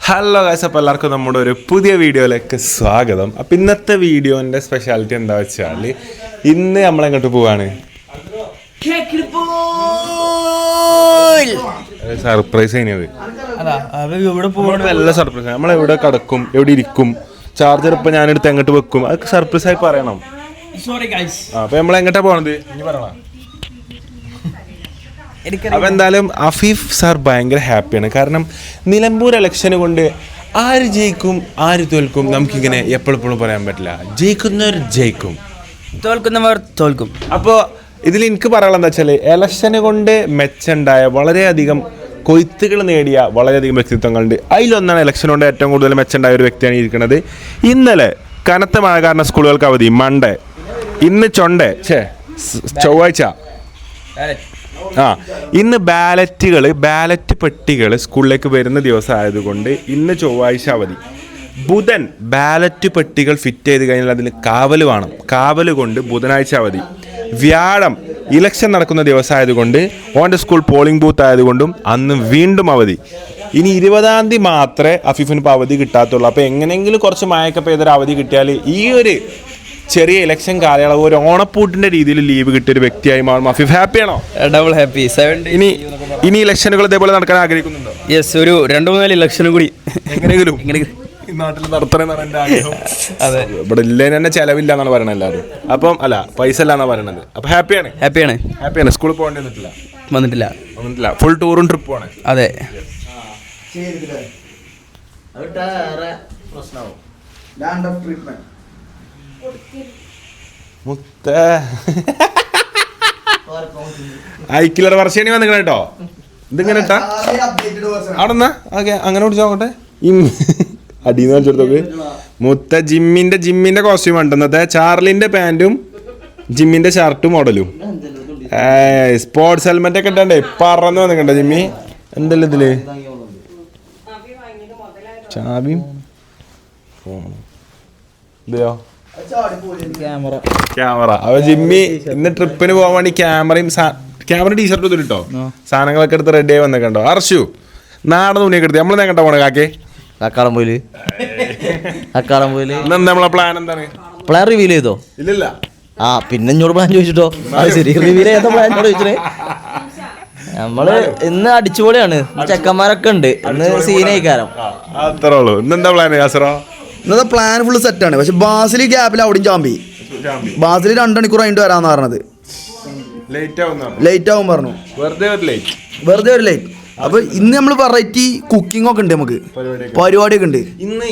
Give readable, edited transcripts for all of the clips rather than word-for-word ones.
Hello guys, അപ്പോൾ എല്ലാവർക്കും നമ്മുടെ ഒരു പുതിയ വീഡിയോയിലേക്ക് സ്വാഗതം. അപ്പം ഇന്നത്തെ വീഡിയോൻ്റെ സ്പെഷ്യാലിറ്റി എന്താ വെച്ചാൽ ഇന്ന് നമ്മളെങ്ങോട്ട് പോവാണ്, സർപ്രൈസ് കഴിഞ്ഞത്. നല്ല സർപ്രൈസ്. നമ്മളെവിടെ കിടക്കും, എവിടെ ഇരിക്കും, ചാർജർ ഇപ്പം ഞാനെടുത്ത് എങ്ങോട്ട് വെക്കും, അതൊക്കെ സർപ്രൈസായി പറയണം. അപ്പം നമ്മളെങ്ങോട്ടാ പോകണത് ഇനി പറയണം. അപ്പം എന്തായാലും അഫീഫ് സാർ ഭയങ്കര ഹാപ്പിയാണ്. കാരണം നിലമ്പൂർ ഇലക്ഷന് കൊണ്ട് ആര് ജയിക്കും ആര് തോൽക്കും നമുക്കിങ്ങനെ എപ്പോഴെപ്പോഴും പറയാൻ പറ്റില്ല. ജയിക്കുന്നവർ ജയിക്കും, തോൽക്കുന്നവർ തോൽക്കും. അപ്പോൾ ഇതിൽ എനിക്ക് പറയാനുള്ളത് എന്താ വെച്ചാൽ ഇലക്ഷന് കൊണ്ട് മെച്ചുണ്ടായ വളരെയധികം കൊയ്ത്തുകൾ നേടിയ വളരെയധികം വ്യക്തിത്വങ്ങളുണ്ട്. അതിലൊന്നാണ് ഇലക്ഷൻ കൊണ്ട് ഏറ്റവും കൂടുതൽ മെച്ചുണ്ടായ ഒരു വ്യക്തിയാണ് ഇരിക്കുന്നത്. ഇന്നലെ കനത്ത മഴ കാരണം സ്കൂളുകൾക്ക് അവധി. മൺഡേ, ഇന്ന് ചൊവ്വാഴ്ച, ഇന്ന് ബാലറ്റ് പെട്ടികൾ സ്കൂളിലേക്ക് വരുന്ന ദിവസം ആയതുകൊണ്ട് ഇന്ന് ചൊവ്വാഴ്ച അവധി. ബുധൻ ബാലറ്റ് പെട്ടികൾ ഫിറ്റ് ചെയ്ത് കഴിഞ്ഞാൽ അതിന് കാവൽ വേണം, കാവൽ കൊണ്ട് ബുധനാഴ്ച അവധി. വ്യാഴം ഇലക്ഷൻ നടക്കുന്ന ദിവസമായതുകൊണ്ട് ഓൻ്റെ സ്കൂൾ പോളിംഗ് ബൂത്ത് ആയതുകൊണ്ടും അന്ന് വീണ്ടും അവധി. ഇനി 20-ാം തീയതി മാത്രമേ അഫീഫിന് ഇപ്പോൾ അവധി കിട്ടാത്തുള്ളൂ. അപ്പോൾ എങ്ങനെയെങ്കിലും കുറച്ച് മഴയൊക്കെ പെയ്തൊരു അവധി കിട്ടിയാൽ ഈ ഒരു ചെറിയ ഇലക്ഷൻ കാലയളവ് ഒരു ഓണപ്പൂട്ടിന്റെ രീതിയിൽ ലീവ് കിട്ടിയൊരു വ്യക്തിയായി മാറും. അഫീഫ് ഹാപ്പിയാണോ? Double happy. ഇനി ഇലക്ഷനുകൾ ഇതേപോലെ നടക്കാൻ ആഗ്രഹിക്കുന്നുണ്ടോ? യെസ്, ഒരു 2-3 ഇലക്ഷനും കൂടി എങ്ങനെയെങ്കിലും നാട്ടിൽ നടത്തണമെന്നാണ് എൻ്റെ ആഗ്രഹം. അതെ, ഇവിടെ ഇല്ലേന് തന്നെ ചെലവില്ല എന്നാണ് പറയണത് എല്ലാവരും. അപ്പം അല്ല, പൈസ ഇല്ല എന്നാണ് പറയണത്. അപ്പം ഹാപ്പിയാണ്. സ്കൂളിൽ പോകേണ്ടി വന്നിട്ടില്ല. ഫുൾ ടൂറും ട്രിപ്പുമാണ്. അതെ, ഐക്കിലർ വർഷേണി വന്നിക്കണ കേട്ടോ. ഇതിങ്ങനെ ഇട്ടാ അവിടെ ഓക്കെ, അങ്ങനെ പിടിച്ചോക്കട്ടെ. അടിന്ന് കളിച്ചെടുത്തോക്ക്. ജിമ്മിന്റെ കോസ്റ്റ്യൂം ഉണ്ടെന്നത്തെ ചാർലിന്റെ പാൻറ്റും ജിമ്മിന്റെ ഷർട്ടും മോഡലും സ്പോർട്സ് ഹെൽമെറ്റ് ഒക്കെ ഇട്ടണ്ടേ പറന്ന് വന്നിക്കണ്ടോ ജിമ്മി. എന്തല്ലോ ഇതില് ചാവിയും ഇതെയോ ക്യാമറ. അപ്പൊ ജിമ്മി ഇന്ന് ട്രിപ്പിന് പോകാൻ വേണ്ടി ക്യാമറ ടീഷർട്ട് കിട്ടോ, സാധനങ്ങളൊക്കെ എടുത്ത് റെഡി ആയി വന്നേക്കണ്ടോ. അർഷു നാടൻ തുണിയൊക്കെ എടുത്ത് നമ്മൾ എങ്ങോട്ടാ പോണേ കാക്കേ? കക്കാടംപോയില്. നമ്മളെ പ്ലാൻ എന്താണ്? പ്ലാൻ റിവീൽ ചെയ്തോ? ഇല്ല. പിന്നെ ഇങ്ങോട്ട് പ്ലാൻ ചോദിച്ചിട്ടോ? ശരി, റിവീൽ ചെയ്ത പ്ലാൻ ചോദിച്ചേ. നമ്മള് ഇന്ന് അടിച്ചുപൊളിയാണ്, ചെക്കന്മാരൊക്കെ ഉണ്ട്, ഇന്ന് സീനയിക്കാരം. അത്രേ ഉള്ളൂ. ഇന്നെന്താ പ്ലാൻ യാസറോ? ഇന്നത്തെ പ്ലാൻ ഫുള്ള് സെറ്റാണ്. പക്ഷെ ബാസിൽ ഗ്യാപ്പിൽ അവിടെയും ചാമ്പി. ബാസിൽ 2 മണിക്കൂർ കഴിഞ്ഞിട്ട് വരാന്ന് പറഞ്ഞത്. ലേറ്റ് ആവും പറഞ്ഞു. വെറുതെ ഒരു ലേറ്റ്. അപ്പൊ ഇന്ന് നമ്മൾ വെറൈറ്റി കുക്കിംഗ് ഒക്കെ ഉണ്ട്, നമുക്ക് പരിപാടിയൊക്കെ ഉണ്ട്. ഇന്ന്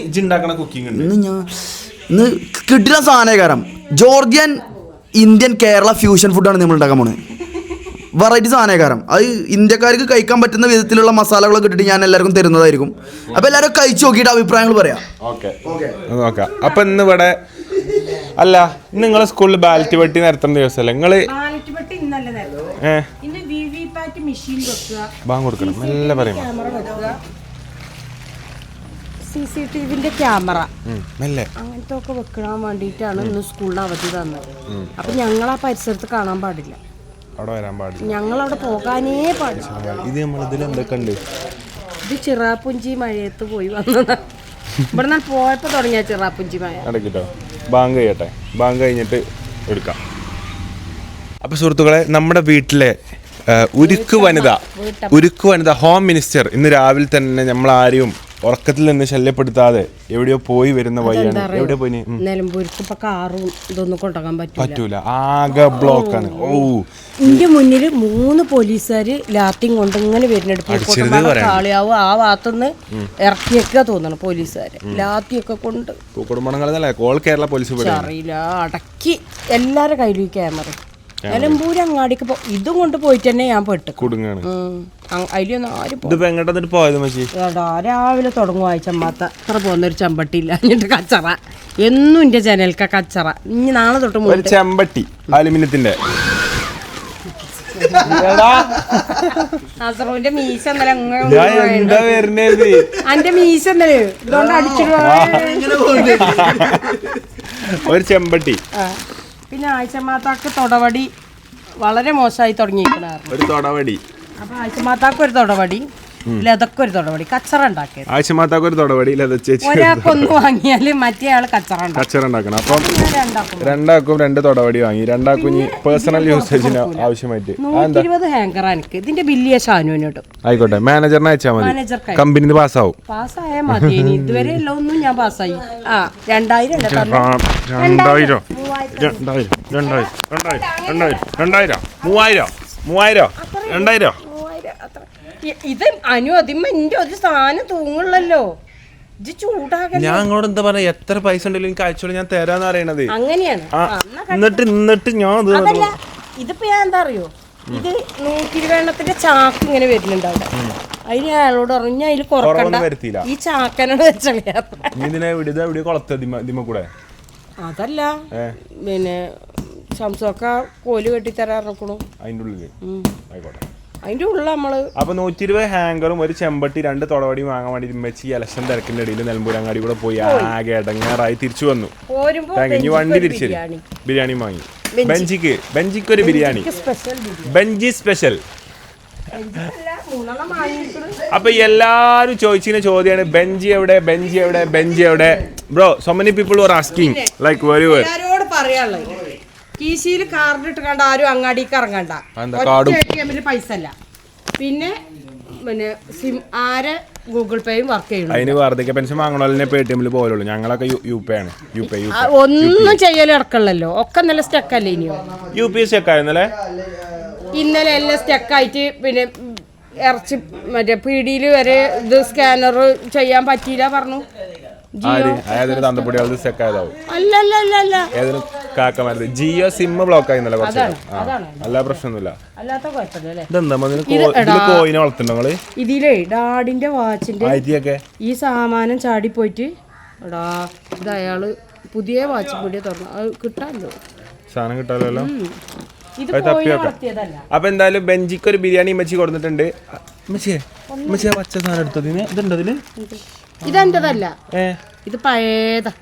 കിട്ടുന്ന സാധനകാരം ജോർജിയൻ ഇന്ത്യൻ കേരള ഫ്യൂഷൻ ഫുഡാണ് നമ്മൾ ഉണ്ടാക്കാൻ പോണത്. വെറൈറ്റി സാധനകാരം. അത് ഇന്ത്യക്കാർക്ക് കഴിക്കാൻ പറ്റുന്ന വിധത്തിലുള്ള മസാലകളൊക്കെ ഇട്ടിട്ട് ഞാൻ എല്ലാവർക്കും തരുന്നതായിരിക്കും. അപ്പൊ എല്ലാവരും കഴിച്ചു നോക്കിയിട്ട് അഭിപ്രായങ്ങൾ പറയാം. അപ്പൊ ഇന്ന് ഇവിടെ അല്ല, നിങ്ങളെ സ്കൂളിൽ ബാലറ്റ് പെട്ടി നടത്തുന്ന ദിവസമല്ലേ നിങ്ങള് ബാങ്ക് കൊടുക്കണം? നല്ല പറയും. CCTVന്റെ ക്യാമറ അങ്ങനത്തെ ഒക്കെ വെക്കാൻ വേണ്ടിയിട്ടാണ് ഇന്ന് സ്കൂളിന് അവധി തന്നത്. അപ്പൊ ഞങ്ങൾ ആ പരിസരത്ത് കാണാൻ പാടില്ല, അവിടെ വരാൻ പാടില്ല, ഞങ്ങളവിടെ പോകാനേ പാടില്ല. ഇത് നമ്മളിതിൽ എന്തൊക്കെ ഉണ്ട്? ഇത് ചിറാപ്പുഞ്ചി മഴയത്ത് പോയി വന്നതാണ്. ഇവിടെ നിന്ന് പോയപ്പോ തുടങ്ങിയ ചിറാപ്പുഞ്ചി മഴ. അടക്കിട്ടോ, ബാങ്ക് ചെയ്യട്ടെ, ബാങ്ക് കഴിഞ്ഞിട്ട് എടുക്കാം. അപ്പൊ സുഹൃത്തുക്കളെ, നമ്മുടെ വീട്ടിലെ ഉരുക്ക് വനിത ഹോം മിനിസ്റ്റർ ഇന്ന് രാവിലെ തന്നെ നമ്മളാരെയും ഉറക്കത്തിൽ നിന്ന് ശല്യപ്പെടുത്താതെ എവിടെയോ പോയി വരുന്ന വഴിയാണ്. എവിടെ പോയി? നിലമ്പൂർക്ക് ഇപ്പൊ കാറും ഇതൊന്നും കൊണ്ടുപോകാൻ പറ്റൂല, ആകെ ബ്ലോക്കാണ്. എന്റെ മുന്നിൽ 3 പോലീസുകാര് ലാത്തിയും കൊണ്ട് ഇങ്ങനെ വരുന്നുണ്ട്. കാളിയാവും ആ ഭാഗത്തുനിന്ന് ഇറക്കിയൊക്കെ തോന്നണം പോലീസുകാര് ലാത്തിയൊക്കെ കൊണ്ട്. ഓൾ കേരള പോലീസ് അറിയില്ല, അടക്കി എല്ലാരുടെ കയ്യിലും ക്യാമറ. നിലമ്പൂര് അങ്ങാടിക്ക് ഇതും കൊണ്ട് പോയിട്ട് തന്നെ ഞാൻ പെട്ട് കുടുങ്ങാണ്. അതിലൊന്നും ആരും രാവിലെ തുടങ്ങും ആഴ്ചമ്മാത്ത അത്ര പോകുന്നൊരു ചെമ്പട്ടി ഇല്ല. എന്നിട്ട് കച്ചറ എന്നും എന്റെ ജനൽക്ക കച്ചറ. ഇനി നാളെ തൊട്ട് ചെമ്പട്ടി അലുമിനിയത്തിന്റെ അസറുവിന്റെ മീശ എന്റെ മീശ ഇതുകൊണ്ട് അടിച്ചിട്ട് ഒരു ചെമ്പട്ടി. പിന്നെ ആഴ്ചമാത്താക്ക് തൊടവടി വളരെ മോശമായി തുടങ്ങിയിരിക്കണ. ഒരു തൊടവടി. അപ്പൊ ആഴ്ചമാത്താക്ക് ഒരു തൊടവടി, ലതൊക്കെ ഒരു തൊടപടി കച്ചറ ഉണ്ടാക്കിയത്. ആവശ്യമാത്താക്ക് ഒരു തൊടപടി ലത ചേച്ചി ഒരാൾക്കൊന്ന് വാങ്ങിയാല് മറ്റേ ആള് കച്ചറ ഉണ്ടാക്കും. കച്ചറ ഉണ്ടാക്കണം. അപ്പം രണ്ടാക്കും 2 തൊടപടി വാങ്ങി. രണ്ടാക്കും ഇനി പേഴ്സണൽ യൂസേജിന് ആവശ്യമായിട്ട് 120 ഹാങ്കർ എനിക്ക്. ഇതിന്റെ ബില്ലിയ ഷാനുവിനോട്ട് ആയിക്കോട്ടെ. മാനേജറിനെ അയച്ചാൽ മതി, മാനേജർക്ക് കമ്പനി പാസ്സാവും. പാസ്സായാൽ മതി. ഇനി ഇതുവരെ എല്ലാം ഒന്നും ഞാൻ പാസ്സായി. 2000 അല്ലേ തന്നത്? 2000 ഇത് അനു അതിമ്മ എന്റെ ഒരു സാധനം തൂങ്ങുള്ളല്ലോ. ഇത് ചൂടാകല. ഞാൻ അങ്ങോട്ട് എന്താ പറയാ, എത്ര പൈസ ഉണ്ടല്ലോ എനിക്ക് അയച്ചോളൂ, ഞാൻ തരാന്ന് പറയണത്. അങ്ങനെയാണ്. എന്നിട്ട് ഞാൻ അതല്ല, ഇതിപ്പോ ഞാൻ എന്താ അറിയോ, ഇത് 120 ചാക്ക് ഇങ്ങനെ വരുന്നുണ്ട് അവിടെ. അതിന് അയാളോട് പറഞ്ഞു ഞാൻ അതിൽ കുറക്കണ്ട, ഈ ചാക്കനോട് വെച്ചളിയാ. അതല്ല പിന്നെ ശംസൊക്കെ കോല് കെട്ടിത്തരാറക്കണു അതിന്റെ ഉള്ളില്. ആയിക്കോട്ടെ. അതിന്റെ ഉള്ളിൽ നമ്മള് അപ്പൊ 120 ഹാങ്കറും ഒരു ചെമ്പട്ടി 2 തൊടവടിയും വാങ്ങാൻ വേണ്ടി മെച്ചി ഇലക്ഷൻ തിരക്കിന്റെ ഇടയിൽ നെൽമ്പൂരങ്ങാടി കൂടെ പോയി ആകെ ഇടങ്ങാറായി തിരിച്ചു വന്നു. ഇനി വണ്ടി തിരിച്ചു ബിരിയാണി വാങ്ങി. ബെഞ്ചിക്ക് ഒരു ബിരിയാണി, ബെഞ്ചി സ്പെഷ്യൽ. അപ്പൊ എല്ലാരും ചോദിച്ചിരുന്ന ചോദ്യമാണ് ബെഞ്ചി എവിടെ, ബെഞ്ചി എവിടെ, ബെഞ്ചി എവിടെ. Bro, so many people are asking like very well. എല്ലാരോട് പറയാനുള്ളത് കീശയിൽ കാർഡ് ഇട്ട് കണ്ട ആരും അങ്ങാടിക്ക് ഇറങ്ങണ്ട. ATM പൈസ അല്ല. പിന്നെ സിം ആരെ ഗൂഗിൾ പേയും വർക്ക് ചെയ്യണം. അതിന് വാർദ്ധക്യ പെൻഷൻ വാങ്ങണല്ലേ ATM പോലുള്ളൂ. ഞങ്ങളൊക്കെ UP ആണ്. ഒന്നും ചെയ്യലും ഇറക്കണല്ലോ, ഒക്കെ നല്ല സ്റ്റക്കല്ലേ. ഇനിയോ UP സ്റ്റക്ക് ആയിരുന്നല്ലേ? ഇന്നലെ എല്ലാം സ്റ്റക്കായിട്ട് പിന്നെ ഇറച്ചി മറ്റേ പീടിയിൽ വരെ ഇത് സ്കാനർ ചെയ്യാൻ പറ്റിയില്ല പറഞ്ഞു. ജിയോ സിം ബ്ലോക്ക് ആയിരുന്നല്ലോ കുറച്ച്. എല്ലാ പ്രശ്നമൊന്നുമില്ല. കോയിനെ വളർത്തുണ്ടോ ഇതിലേ ഡാഡിന്റെ വാച്ചിന്റെ ഈ സാമാനം ചാടി പോയിട്ട് എടാ ഇത് അയാള് പുതിയ വാച്ച് പീടിയ തുറന്നു. അത് കിട്ടാമല്ലോ, സാധനം കിട്ടാമല്ലോ. അപ്പൊ എന്തായാലും ബെഞ്ചിക്ക് ഒരു ബിരിയാണി മെച്ചി കൊടുത്തിട്ടുണ്ട്. പച്ച സാധനം എടുത്തത് ഇതുണ്ട് അതില്. ഇതെന്റതല്ല, ഇത് പഴയതാ.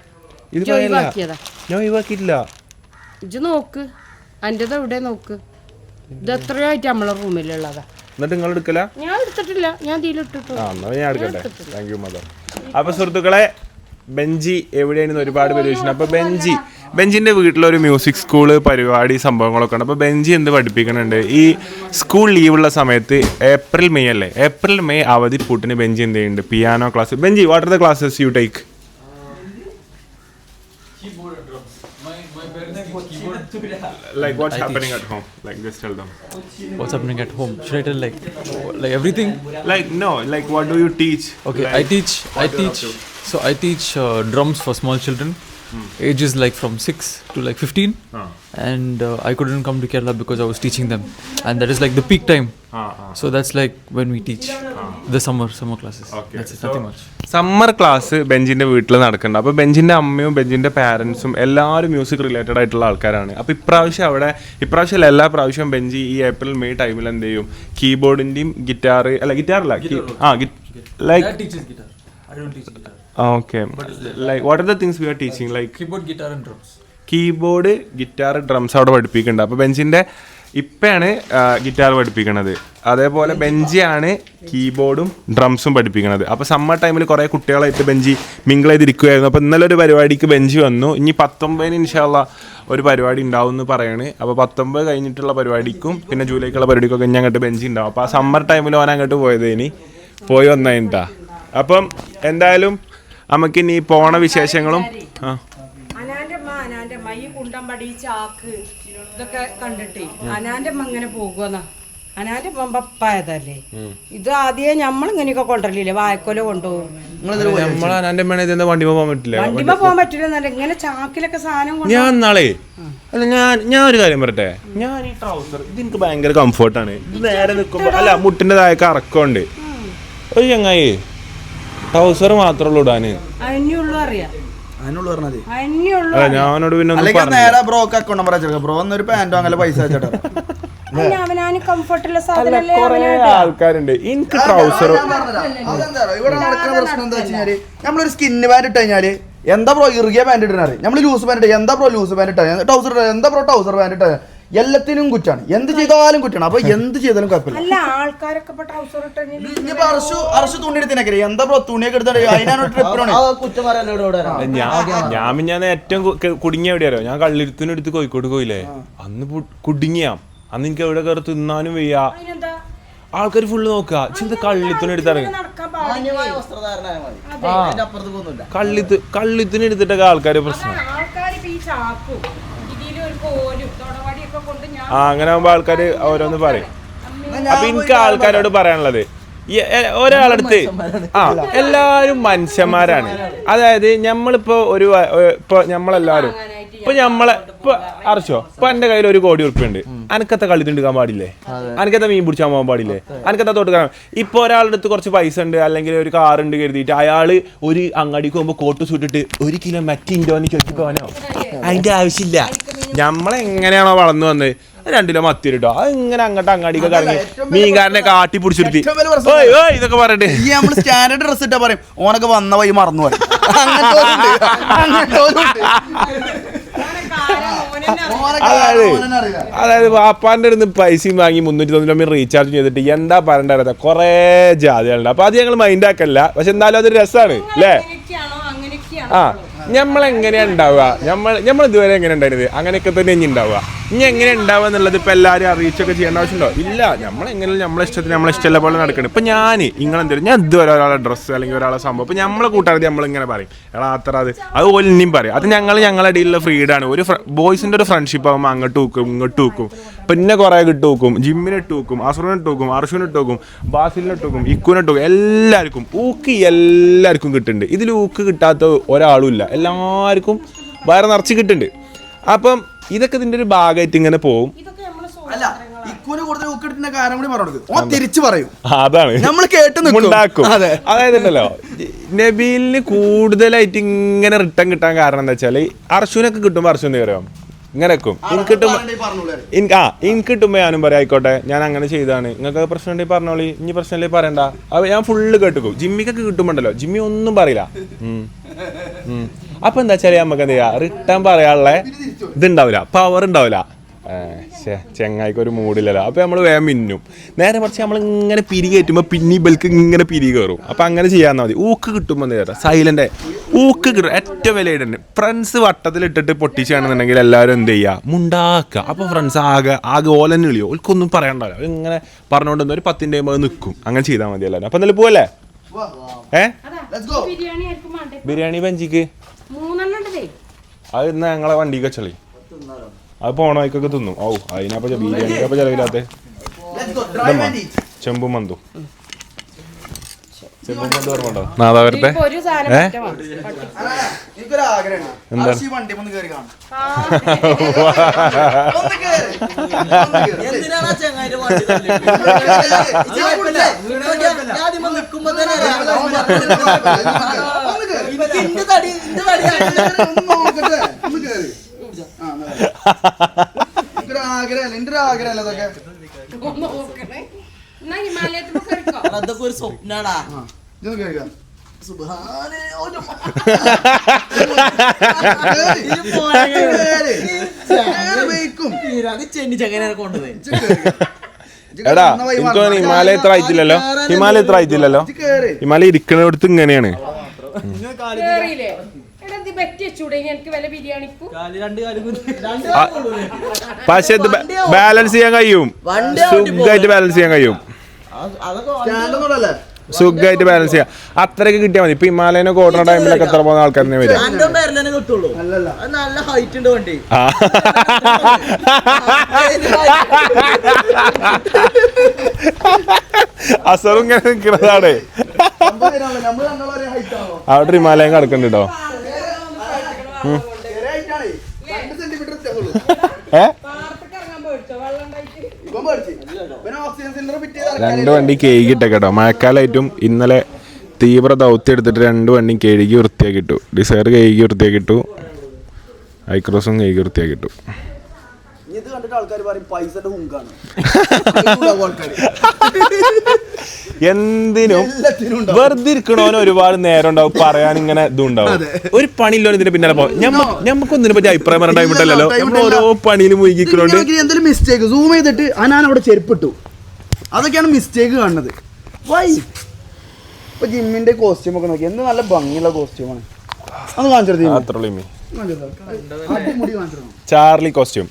ഞാൻ ഒഴിവാക്കിയിട്ടില്ല. ഇജ്ജ് നോക്ക്, എന്റേത് എവിടെ നോക്ക്. ഇത് എത്രയായിട്ട് നമ്മളെ റൂമിലുള്ളതാ. എന്നിട്ട് നിങ്ങൾ എടുക്കല? ഞാൻ എടുത്തിട്ടില്ല, ഞാൻ ഇതിലിട്ടിട്ടു. ഞാൻ എടുക്കട്ടെ. Thank you mother. അപ്പൊ സുഹൃത്തുക്കളെ, ബെഞ്ചി എവിടെയാണെന്ന് ഒരുപാട് പേര് ചോദിച്ചു. അപ്പൊ ബെഞ്ചിന്റെ വീട്ടിലൊരു മ്യൂസിക് സ്കൂള് പരിപാടി സംഭവങ്ങളൊക്കെ ഉണ്ട്. അപ്പോൾ ബെഞ്ചി എന്ത് പഠിപ്പിക്കുന്നുണ്ട്, ഈ സ്കൂൾ ലീവുള്ള സമയത്ത് ഏപ്രിൽ മെയ് അവധി പൂട്ടിന് ബെഞ്ചി എന്ത് ചെയ്യുന്നുണ്ട്, piano class. Benji, what are the classes you take? Like what's happening at home? Like just tell them. What's happening at home? Should I tell like everything? Like no, like what do you teach? Okay, like, I teach drums for small children. Ages like from 6 to like 15. And I couldn't come to Kerala because I was teaching them, and that is like the peak time. So that's like when we teach the summer classes. Okay. That's it, nothing much. Summer class ബെഞ്ചിന്റെ വീട്ടിൽ നടക്കുന്നുണ്ട്. അപ്പോൾ ബെഞ്ചിന്റെ അമ്മയും ബെഞ്ചിന്റെ പാരൻസും എല്ലാവരും music related ആയിട്ടുള്ള ആൾക്കാരാണ്. അപ്പോൾ ഇപ്രാവശ്യം എല്ലാ പ്രാവശ്യവും ബെഞ്ചി ഈ ഏപ്രിൽ മെയ് ടൈമിൽ എന്ത് ചെയ്യും, കീബോർഡിന്റെയും ഗിറ്റാറില്ല Dad teaches guitar. I don't teach guitar. Okay. Like what are the things we are teaching? Like Keyboard, guitar and drums. Keyboard, guitar, drums അവിടെ പഠിപ്പിക്കുന്നുണ്ട്. അപ്പോൾ ബെഞ്ചിന്റെ ഇപ്പയാണ് ഗിറ്റാർ പഠിപ്പിക്കണത്. അതേപോലെ ബെഞ്ചിയാണ് കീബോർഡും ഡ്രംസും പഠിപ്പിക്കണത്. അപ്പോൾ സമ്മർ ടൈമിൽ കുറേ കുട്ടികളായിട്ട് ബെഞ്ചി മിങ്കിൾ ചെയ്തിരിക്കുകയായിരുന്നു. അപ്പോൾ ഇന്നലെ ഒരു പരിപാടിക്ക് ബെഞ്ചി വന്നു. ഇനി 19 ഇൻഷാല്ലാ ഒരു പരിപാടി ഉണ്ടാവും എന്ന് പറയണ്. അപ്പോൾ 19 കഴിഞ്ഞിട്ടുള്ള പരിപാടിക്കും പിന്നെ ജൂലൈക്കുള്ള പരിപാടിക്കൊക്കെ ഇനി അങ്ങോട്ട് ബെഞ്ചി ഉണ്ടാവും. അപ്പോൾ ആ സമ്മർ ടൈമിൽ ഓൻ അങ്ങോട്ട് പോയത് ഇനി പോയി വന്നതിട്ടാ. അപ്പം എന്തായാലും നമുക്ക് ഇനി പോണ വിശേഷങ്ങളും അനാന്റെ ഈ കുണ്ടമ്പടി ചാക്ക് ഇതൊക്കെ കണ്ടിട്ടേ അനാന്റെ ഇങ്ങനെ പോകുന്ന അനാന്റെ പപ്പായതല്ലേ ഇത്. ആദ്യം നമ്മളിങ്ങനെയൊക്കെ കൊണ്ടുവരില്ലേ, വായക്കൊല കൊണ്ടുപോകും. വണ്ടിമ പോകാൻ പറ്റില്ല. ഇങ്ങനെ ചാക്കിലൊക്കെ സാധനം ഞാൻ നാളെ ഞാൻ ഒരു കാര്യം പറയട്ടെ. ഞാൻ ഈ ട്രൗസർ ഇത് എനിക്ക് ഭയങ്കര കംഫർട്ടാണ്. ഇത് നേരെ നിൽക്കുമ്പോൾ അല്ല മുട്ടിന്റെ താഴെ കറക്കമുണ്ട്. ഒരു ചങ്ങായി ട്രൗസർ മാത്രമേ ഉള്ളൂ ഇടാന്. അതിനുള്ളൂ അറിയാം. ഞാനോട് പിന്നെ ബ്രോ ഒരു പാന്റ് വാങ്ങല പൈസ ആൾക്കാരുണ്ട്. എനിക്ക് ട്രൗസർ ഇവിടെ നടക്കുന്ന പ്രശ്നം എന്താ വെച്ച് കഴിഞ്ഞാല് നമ്മളൊരു സ്കിന്ന് പാന്റ് ഇട്ട് കഴിഞ്ഞാല് എന്താ ബ്രോ ഇറുകിയ പാന്റ് ഇട്ടാണ്, നമ്മൾ ലൂസ് പാന്റ് ഇട്ടാ എന്താ ബ്രോ ലൂസ് പാന്റ് ഇട്ടാ, ട്രൗസർ ഇട്ടാ എന്താ ബ്രോ ട്രൗസർ പാന്റ് ഇട്ടാ. എല്ലാത്തിനും കുറ്റാണ്, എന്ത് ചെയ്താലും കുറ്റാണ്. അപ്പൊ എന്ത് ചെയ്താലും കുഴപ്പമില്ല. അല്ല ആൾക്കാരൊക്കെ ഇപ്പൊ ട്രൗസർ ഇനിയിപ്പോ അറശു തുണി എടുത്തിനൊക്കെ എന്താ ബ്രോ തുണിയൊക്കെ എടുത്തിട്ട് അതിനാണ് ട്രിപ്പിനാണ്. കുറ്റം ഞാൻ ഏറ്റവും കുടുങ്ങിയ എവിടെയാരോ, ഞാൻ കള്ളിരുത്തിനെടുത്ത് കോഴിക്കോട് പോയില്ലേ, അന്ന് കുടുങ്ങിയാ. അന്ന് എനിക്ക് എവിടെ കയറി തിന്നാനും വയ്യ, ആൾക്കാർ ഫുള്ള് നോക്കുക ചിന്ത കള്ളിത്തിനെടുത്തിറങ്ങി. കള്ളിത്തിനെടുത്തിട്ടൊക്കെ ആൾക്കാര് പ്രശ്നം. അങ്ങനെ ആകുമ്പോ ആൾക്കാര് ഓരോന്ന് പറയും. അപ്പൊ എനിക്ക് ആൾക്കാരോട് പറയാനുള്ളത്, ഒരാളടുത്ത് എല്ലാരും മനുഷ്യന്മാരാണ്. അതായത് നമ്മളിപ്പോ ഇപ്പൊ നമ്മളെല്ലാരും ഇപ്പൊ അറച്ചോ ഇപ്പൊ എന്റെ കയ്യിൽ 1 കോടി ഉറുപ്പ്യ ഉണ്ട്, അനക്കത്തെ കളി തിണ്ടിക്കാൻ പാടില്ലേ, അനക്കത്തെ മീൻ പിടിച്ചാൻ പോകാൻ പാടില്ലേ, അനക്കത്തെ തൊട്ട്. ഇപ്പൊ ഒരാളുടെ അടുത്ത് കുറച്ച് പൈസ ഉണ്ട് അല്ലെങ്കിൽ ഒരു കാറുണ്ട് കരുതിയിട്ട് അയാള് ഒരു അങ്ങാടിക്ക് പോകുമ്പോ കോട്ട് സൂട്ടിട്ട് 1 കിലോ മറ്റി ഇൻഡോന്ന് ചോദിച്ചു പോകാനോ അതിന്റെ ആവശ്യമില്ല. നമ്മളെങ്ങനെയാണോ വളർന്നു വന്നത് 2 കിലോ മത്തി കിട്ടോ, അത് ഇങ്ങനെ അങ്ങാടിക്കൊക്കെ ഇറങ്ങി മീൻകാരനെ കാട്ടി പിടിച്ചിരുത്തി ഇതൊക്കെ പറയട്ടെ. ഈ നമ്മള് സ്റ്റാൻഡേർഡ് ഡ്രസ് ഇട്ടാ പറയും ഓനൊക്കെ വന്ന വഴി മറന്നു പോയി. അതായത് വാപ്പാന്റെ അടുത്ത് പൈസയും വാങ്ങി 390 റീചാർജ് ചെയ്തിട്ട് എന്താ പറയണ്ടത്, കൊറേ ജാതികളുണ്ട്. അപ്പൊ അത് ഞങ്ങൾ മൈൻഡ് ആക്കല്ല, പക്ഷെ എന്നാലും അതൊരു രസമാണ് അല്ലേ. നമ്മളെങ്ങനെയാ ഉണ്ടാവുക, നമ്മൾ ഇതുവരെ എങ്ങനെ ഉണ്ടായിരുന്നത് അങ്ങനെയൊക്കെ തന്നെ ഇനി ഉണ്ടാവുക. ഇനി എങ്ങനെ ഉണ്ടാവുക എന്നുള്ളത് ഇപ്പൊ എല്ലാവരും അറിയിച്ചൊക്കെ ചെയ്യേണ്ട ആവശ്യമുണ്ടോ? ഇല്ല. നമ്മളെങ്ങനെ നമ്മളെ ഇഷ്ടത്തിന് നമ്മളെ ഇഷ്ടമുള്ള പോലെ നടക്കണം. ഇപ്പൊ ഞാൻ ഇതുവരെ ഒരാളെ ഡ്രസ്സ് അല്ലെങ്കിൽ ഒരാളെ സംഭവം ഇപ്പൊ നമ്മളെ കൂട്ടാതെ നമ്മളിങ്ങനെ പറയും എടാ അത്ര അത് ഓല് ഇനിയും പറയും. അത് ഞങ്ങളുടെ ഇടയിലുള്ള ഫ്രീഡാണ്. ഒരു ബോയ്സിന്റെ ഒരു ഫ്രണ്ട്ഷിപ്പ് ആകുമ്പോൾ അങ്ങോട്ട് വെക്കും ഇങ്ങോട്ട് വെക്കും. പിന്നെ കുറെ ഇട്ട് വെക്കും, ജിമ്മിനിട്ട് വെക്കും, അസുറിനിട്ട് വെക്കും, അർഷുവിനിട്ട് വെക്കും, ബാസിലിനിട്ട് വെക്കും, ഇക്കുനിട്ട് വെക്കും, എല്ലാവർക്കും എല്ലാവർക്കും കിട്ടുന്നുണ്ട്. ഇതിൽ ഊക്ക് കിട്ടാത്ത ഒരാളും ഇല്ല, എല്ലാവർക്കും വയറ് നിറച്ച് കിട്ടുന്നുണ്ട്. അപ്പം ഇതൊക്കെ ഇതിന്റെ ഒരു ഭാഗമായിട്ട് ഇങ്ങനെ പോകും. അല്ല ഇക്കുന് കൂടുതൽ ഊക്കെടുക്കുന്ന കാര്യം കൂടി പറഞ്ഞു തിരിച്ചു പറയും, അതാണ് നമ്മൾ കേട്ടുണ്ടാക്കും. അതായത് ഉണ്ടല്ലോ നബീലിന് കൂടുതലായിട്ട് ഇങ്ങനെ റിട്ടേൺ കിട്ടാൻ കാരണം എന്താ വെച്ചാല് അർഷുവിനൊക്കെ കിട്ടുമ്പോ അർഷു എന്താ പറയാം ഇങ്ങനെ വെക്കും. എനിക്ക് കിട്ടുമ്പോ ഞാനും പറയാം ആയിക്കോട്ടെ ഞാൻ അങ്ങനെ ചെയ്താണ്, നിങ്ങൾക്ക് പ്രശ്നം ഉണ്ടെങ്കിൽ പറഞ്ഞോളി, ഇനി പ്രശ്നമില്ലേ പറയണ്ട. അപ്പൊ ഞാൻ ഫുള്ള് കേട്ടുക്കും. ജിമ്മിക്കൊക്കെ കിട്ടുമ്പോണ്ടല്ലോ ജിമ്മി ഒന്നും പറയില്ല. അപ്പൊ എന്താ വെച്ചാല് നമുക്ക് എന്താ ചെയ്യാ, റിട്ടേൺ പറയാനുള്ള ഇതുണ്ടാവില്ല, പവർ ഉണ്ടാവില്ല. ചെങ്ങായിക്ക് ഒരു മൂടില്ലല്ലോ. അപ്പൊ നമ്മൾ വേഗം മിന്നും. നേരെ മറിച്ച് നമ്മൾ ഇങ്ങനെ പിരി കയറ്റുമ്പോ പിന്നെ ബൽക്ക് ഇങ്ങനെ പിരി കയറും. അപ്പൊ അങ്ങനെ ചെയ്യാൻ മതി. ഊക്ക് കിട്ടുമ്പോ എന്താ സൈലന്റ് ഊക്ക് കിട്ടും. ഏറ്റവും വില ഇടുന്നുണ്ട് ഫ്രണ്ട്സ് വട്ടത്തിലിട്ടിട്ട് പൊട്ടിച്ചാണെന്നുണ്ടെങ്കിൽ എല്ലാവരും എന്ത് ചെയ്യുക മുണ്ടാക്കുക. അപ്പൊ ഫ്രണ്ട്സ് ആകെ ഓലന്നെ വിളിയോ, ഓൽക്കൊന്നും പറയണ്ടല്ലോ, ഇങ്ങനെ പറഞ്ഞുകൊണ്ടെന്ന് ഒരു 10 മിനിറ്റ് നിൽക്കും. അങ്ങനെ ചെയ്താൽ മതി എല്ലാവരും. അപ്പൊ എന്തായാലും പോവല്ലേ? ബിരിയാണി പഞ്ചിക്ക് അത് ഇന്ന് ഞങ്ങളെ വണ്ടിക്ക് വെച്ചളി, അത് പോണേക്കൊക്കെ തിന്നും. ഓ അതിനപ്പോ ബിരിയാണിക്ക് അപ്പൊ ചെലവില്ലാത്ത ചെമ്പും മന്തും ഓർമ്മണ്ടോ നാദാവരത്തെ? അതൊക്കെ ഒരു സ്വപ്നാടാ. എടാ എനിക്ക് ഹിമാലയ ഇത്ര ആയിട്ടില്ലല്ലോ, ഹിമാലയ ഇരിക്കണടുത്ത് ഇങ്ങനെയാണ്. പക്ഷെ ഇത് ബാലൻസ് ചെയ്യാൻ കഴിയും, സുഖമായിട്ട് ബാലൻസ് ചെയ്യാൻ കഴിയും, സുഖമായിട്ട് ബാലൻസ് ചെയ്യാം. അത്രയൊക്കെ കിട്ടിയാൽ മതി. ഇപ്പൊ ഹിമാലയനൊക്കെ ഓടുന്ന ടൈമിലൊക്കെ എത്ര പോകുന്ന ആൾക്കാരെ വരും. അസറും ഇങ്ങനെ നിൽക്കുന്നതാണ്. അവിടെ ഹിമാലയം കിടക്കണ്ടോ? രണ്ട് വണ്ടി കേക്കിട്ട കേട്ടോ. മഴക്കാലമായിട്ടും ഇന്നലെ തീവ്ര ദൗത്യം എടുത്തിട്ട് 2 വണ്ടിയും കഴുകി വൃത്തിയാക്കിട്ടു. ഡിസയർ കഴുകി വൃത്തിയാക്കിട്ടു, ഐക്രോസും കഴുകി വൃത്തിയാക്കിട്ടു. ഇത് കണ്ടിട്ട് ആൾക്കാർ പറയും പൈസയുടെ ഹുങ്കാണ്. എന്തിനും വെറുതെ ഇരിക്കണോന് ഒരുപാട് നേരം ഉണ്ടാവും പറയാൻ, ഇങ്ങനെ ഇതുണ്ടാവും. ഒരു പണിയില്ലോ ഇതിന്റെ പിന്നാലെ പോകും. നമുക്കൊന്നിനെ പറ്റി അഭിപ്രായം പറയാൻ ടൈം ഇട്ടല്ലോ. ഓരോ പണിയിൽ മുഴുകിക്കണോണ്ട് എന്തെങ്കിലും മിസ്റ്റേക്ക് സൂം ചെയ്തിട്ട് ഞാൻ അവിടെ ചെരുപ്പിട്ടു, അതൊക്കെയാണ് മിസ്റ്റേക്ക് കാണുന്നത്. വൈ ഇപ്പൊ ജിമ്മിന്റെ കോസ്റ്റ്യൂം ഒക്കെ നോക്കി എന്ത് നല്ല ഭംഗിയുള്ള കോസ്റ്റ്യൂമാണ്. അത് കാണിച്ചെടുത്തു ചാർലി കോസ്റ്റ്യൂം.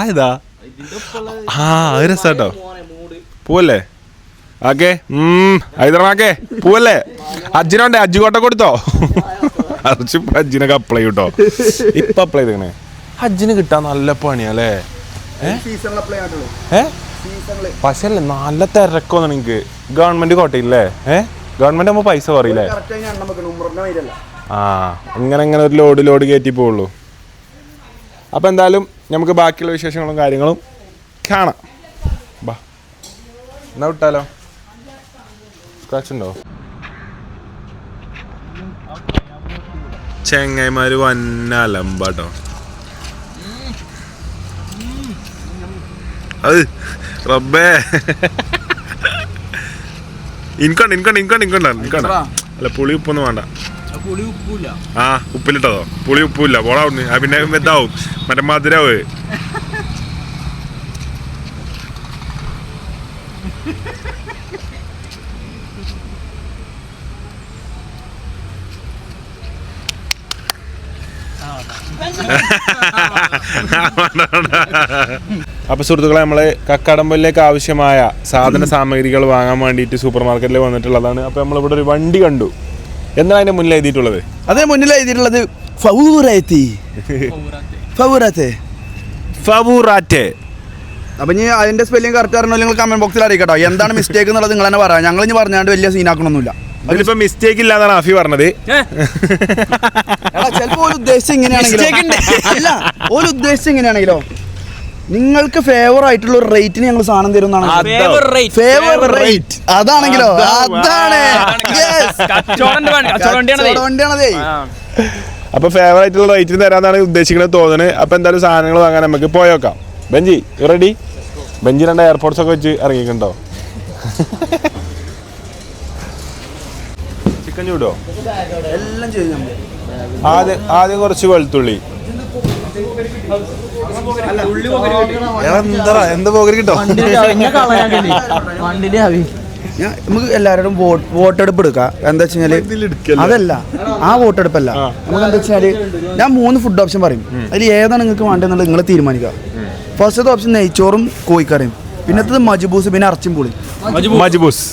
ആയതാ രസാട്ടോ. പോവല്ലേ ആക്കെ ഹൈദരാബാദേ പോവല്ലേ? അജ്ജിനുണ്ടേ, അജ്ജി കോട്ട കൊടുത്തോ? അർച്ചിപ്പ അജ്ജിനൊക്കെ അപ്ലൈ ചെയ്യൂട്ടോ. ഇപ്പൊ അപ്ലൈ ചെയ്തേ. അജ്ജിന് കിട്ടാൻ നല്ല പണിയല്ലേ? പക്ഷേ അല്ലേ നല്ല തിരക്കോന്ന് നിങ്ങക്ക്. ഗവൺമെന്റ് കോട്ടയില്ലേ? ഗവൺമെന്റ് ആകുമ്പോ പൈസ പറയില്ലേ? ഇങ്ങനെ ഒരു ലോഡ് കയറ്റി പോവുള്ളൂ. അപ്പൊ എന്തായാലും നമുക്ക് ബാക്കിയുള്ള വിശേഷങ്ങളും കാര്യങ്ങളും കാണാം. ബാ എന്നാ വിട്ടാലോ? സ്ക്രാച്ച് ഉണ്ടോ? ചെങ്ങായിമാര് വന്നലമ്പാട്ടോ. അത് റബ്ബേ ഇൻകണ്ട അല്ല പുളി ഉപ്പൊന്നും വേണ്ട. ഉപ്പിലിട്ടതോ? പുളി ഉപ്പില്ല പോളാവുന്നു. പിന്നെ ഇതാവും മറ്റേ മധുരാവ്. അപ്പൊ സുഹൃത്തുക്കളെ, നമ്മള് കക്കാടമ്പലിലേക്ക് ആവശ്യമായ സാധന സാമഗ്രികൾ വാങ്ങാൻ വേണ്ടിയിട്ട് സൂപ്പർ മാർക്കറ്റിൽ വന്നിട്ടുള്ളതാണ്. അപ്പൊ നമ്മളിവിടെ ഒരു വണ്ടി കണ്ടു. എന്താണ് അതിന്റെ മുന്നിൽ എഴുതിയിട്ടുള്ളത്? അതേ മുന്നിൽ എഴുതിയിട്ടുള്ളത് ഫവൂറാറ്റെ. അപ്പൊ ഇനി അതിന്റെ സ്പെല്ലിംഗ് കറക്റ്റ് അറിഞ്ഞോ നിങ്ങൾ കമന്റ് ബോക്സിൽ അറിയിക്കട്ടോ. എന്താണ് മിസ്റ്റേക്ക് എന്നുള്ളത് നിങ്ങൾ തന്നെ പറയാം. ഞങ്ങൾ ഇനി പറഞ്ഞാണ്ട് വലിയ സീനാക്കണമൊന്നുമില്ല. അതിലിപ്പോ മിസ്റ്റേക്ക് ഇല്ലാന്നാണ് ആഫി പറഞ്ഞത്. ചിലപ്പോ ഒരു ഉദ്ദേശിച്ച് ഇങ്ങനെയാണെങ്കിലോ, അല്ല ഒരു ഉദ്ദേശിച്ച് ഇങ്ങനെയാണെങ്കിലോ നിങ്ങൾക്ക് ഫേവർ ആയിട്ടുള്ള ഒരു റേറ്റിന് ഞങ്ങൾ സാധനം തരുന്നതാണ്. അതാണെങ്കിലോ അതാണ് വണ്ടിയാണതേ. അപ്പൊ ഫേവർ ആയിട്ടുള്ള റേറ്റിന് തരാന്നാണ് ഉദ്ദേശിക്കുന്നത് തോന്നുന്നത്. അപ്പൊ എന്തായാലും സാധനങ്ങൾ വാങ്ങാൻ നമുക്ക് പോയോക്കാം. ബെഞ്ചി റെഡി? ബെഞ്ചി 2 എയർപോർട്ട്സ് ഒക്കെ വെച്ച് ഇറങ്ങിയിട്ടുണ്ടോ? ചിക്കൻ ചൂടോ? എല്ലാം ചെയ്തു. ആദ്യം കുറച്ച് വെളുത്തുള്ളി. എന്താ പോകരി കിട്ടോ? നമുക്ക് എല്ലാവരോടും വോട്ടെടുപ്പ് എടുക്കാം. എന്താ വെച്ച് കഴിഞ്ഞാല് അതല്ല, ആ വോട്ടെടുപ്പല്ല. നമുക്ക് എന്താ വെച്ചാല് ഞാൻ 3 ഫുഡ് ഓപ്ഷൻ പറയും. അതിൽ ഏതാണ് നിങ്ങൾക്ക് വേണ്ടതെന്നുള്ളത് നിങ്ങൾ തീരുമാനിക്കുക. ഫസ്റ്റത്തെ ഓപ്ഷൻ നെയ്ച്ചോറും കോഴിക്കറിയും, പിന്നത്തത് മജ്ബൂസ്, പിന്നെ ഇറച്ചിയും പുളി. മജ്ബൂസ്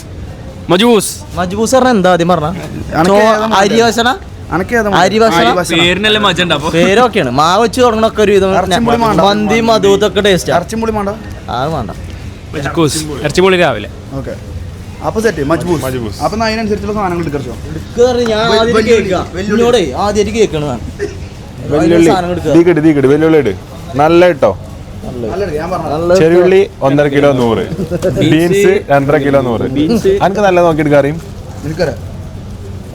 പറഞ്ഞ എന്താ ആദ്യം പറഞ്ഞ? പേരൊക്കെയാണ് മാവ് വെച്ച് തുടങ്ങണൊക്കെ ഒരു വിധം. മന്തി മധുത്തൊക്കെ ടേസ്റ്റ്. ഇറച്ചിപ്പുളി വേണ്ട? അത് വേണ്ട. ഇറച്ചിപ്പൊളി രാവിലെ. ഓക്കെ, അപ്പൊ സെറ്റ് മജ്ബൂസ്. അപ്പൊ അതിനനുസരിച്ചുള്ള സാധനങ്ങൾ എടുക്കോ? ഞാൻ ആദ്യമായിട്ട് കേൾക്കണതാണ്. വെല്ലുള്ളി ഇട് നല്ല കേട്ടോ. ചെറിയുള്ളി 1.5 കിലോ 100, ബീൻസ് 2.5 കിലോ 100. എനിക്ക് നല്ല നോക്കിയിട്ട് കറിയും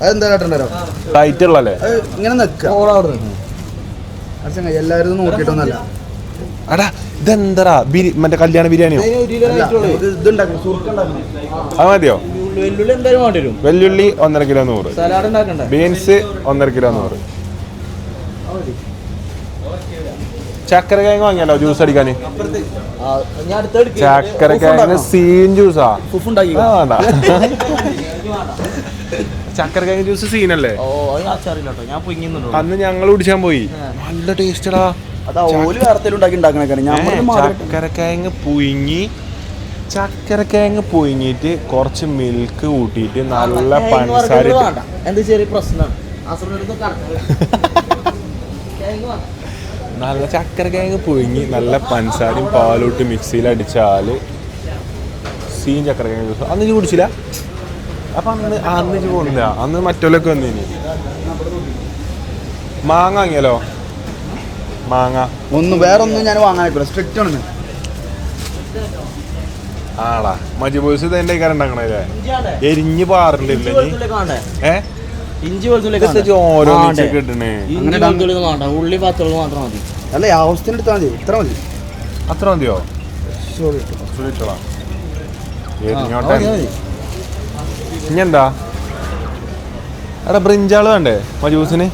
അതെന്താ ടൈറ്റ് ഉള്ളല്ലേ? ഇങ്ങനെ എല്ലാവരും നോക്കിയിട്ടൊന്നല്ല. അടാ ഇതെന്താ മറ്റേ കല്യാണ ബിരിയാണിയോ? അത് മതിയോ? വെല്ലുള്ളി 1.5 കിലോ 100, ബീൻസ് 1.5 കിലോ 100. ചക്കര കിഴങ്ങ് വാങ്ങിയാലോ ജ്യൂസ് അടിക്കാൻ? ചക്കര കിഴങ്ങ് സീൻ ജ്യൂസാ? ചക്കര കിഴങ്ങ് ജ്യൂസ് സീനല്ലേ? അന്ന് ഞങ്ങൾ കുടിച്ചാൻ പോയി. നല്ല ടേസ്റ്റടാ. ചക്കരക്കിഴങ്ങ് പുഴുങ്ങിയിട്ട് കുറച്ച് മിൽക്ക് കൂട്ടിയിട്ട് നല്ല പഞ്ചസാര, നല്ല ചക്കരക്കിഴങ്ങ് പുഴുങ്ങി നല്ല പഞ്ചസാരയും പാലോട്ട് മിക്സിയിൽ അടിച്ചാൽ ലസ്സിയും ചക്കരക്കിഴങ്ങ് ജ്യൂസും അന്ന് ഇജ്ജ് കുടിച്ചില്ല? അപ്പം അന്ന് ഇജ്ജ് പോണില്ല, അന്ന് മറ്റോലൊക്കെ വന്നിനി. മാങ്ങ വാങ്ങിയാലോ? മാങ്ങ വേറൊന്നും ഞാൻ വാങ്ങാനായിക്കോട്ടെ, സ്ട്രിക്റ്റ് ആണ്. ആടാ മജുബോയ്സ് ഇതിന്റെ കാര്യം ഉണ്ടാക്കണല്ലേ? എരിഞ്ഞ് പാറില്ലേ? ഇഞ്ചി വെളുത്തുള്ളി ഓരോ കിട്ടണേ. ഉള്ളി പത്തുള്ളൂ മാത്രം മതി. അല്ല ആവശ്യത്തിന് എടുത്താൽ മതി, ഇത്ര മതി. അത്ര മതിയോ? ഇനി എന്താ എടാ ബ്രിഞ്ചാള് വേണ്ടേ മജൂസിന്?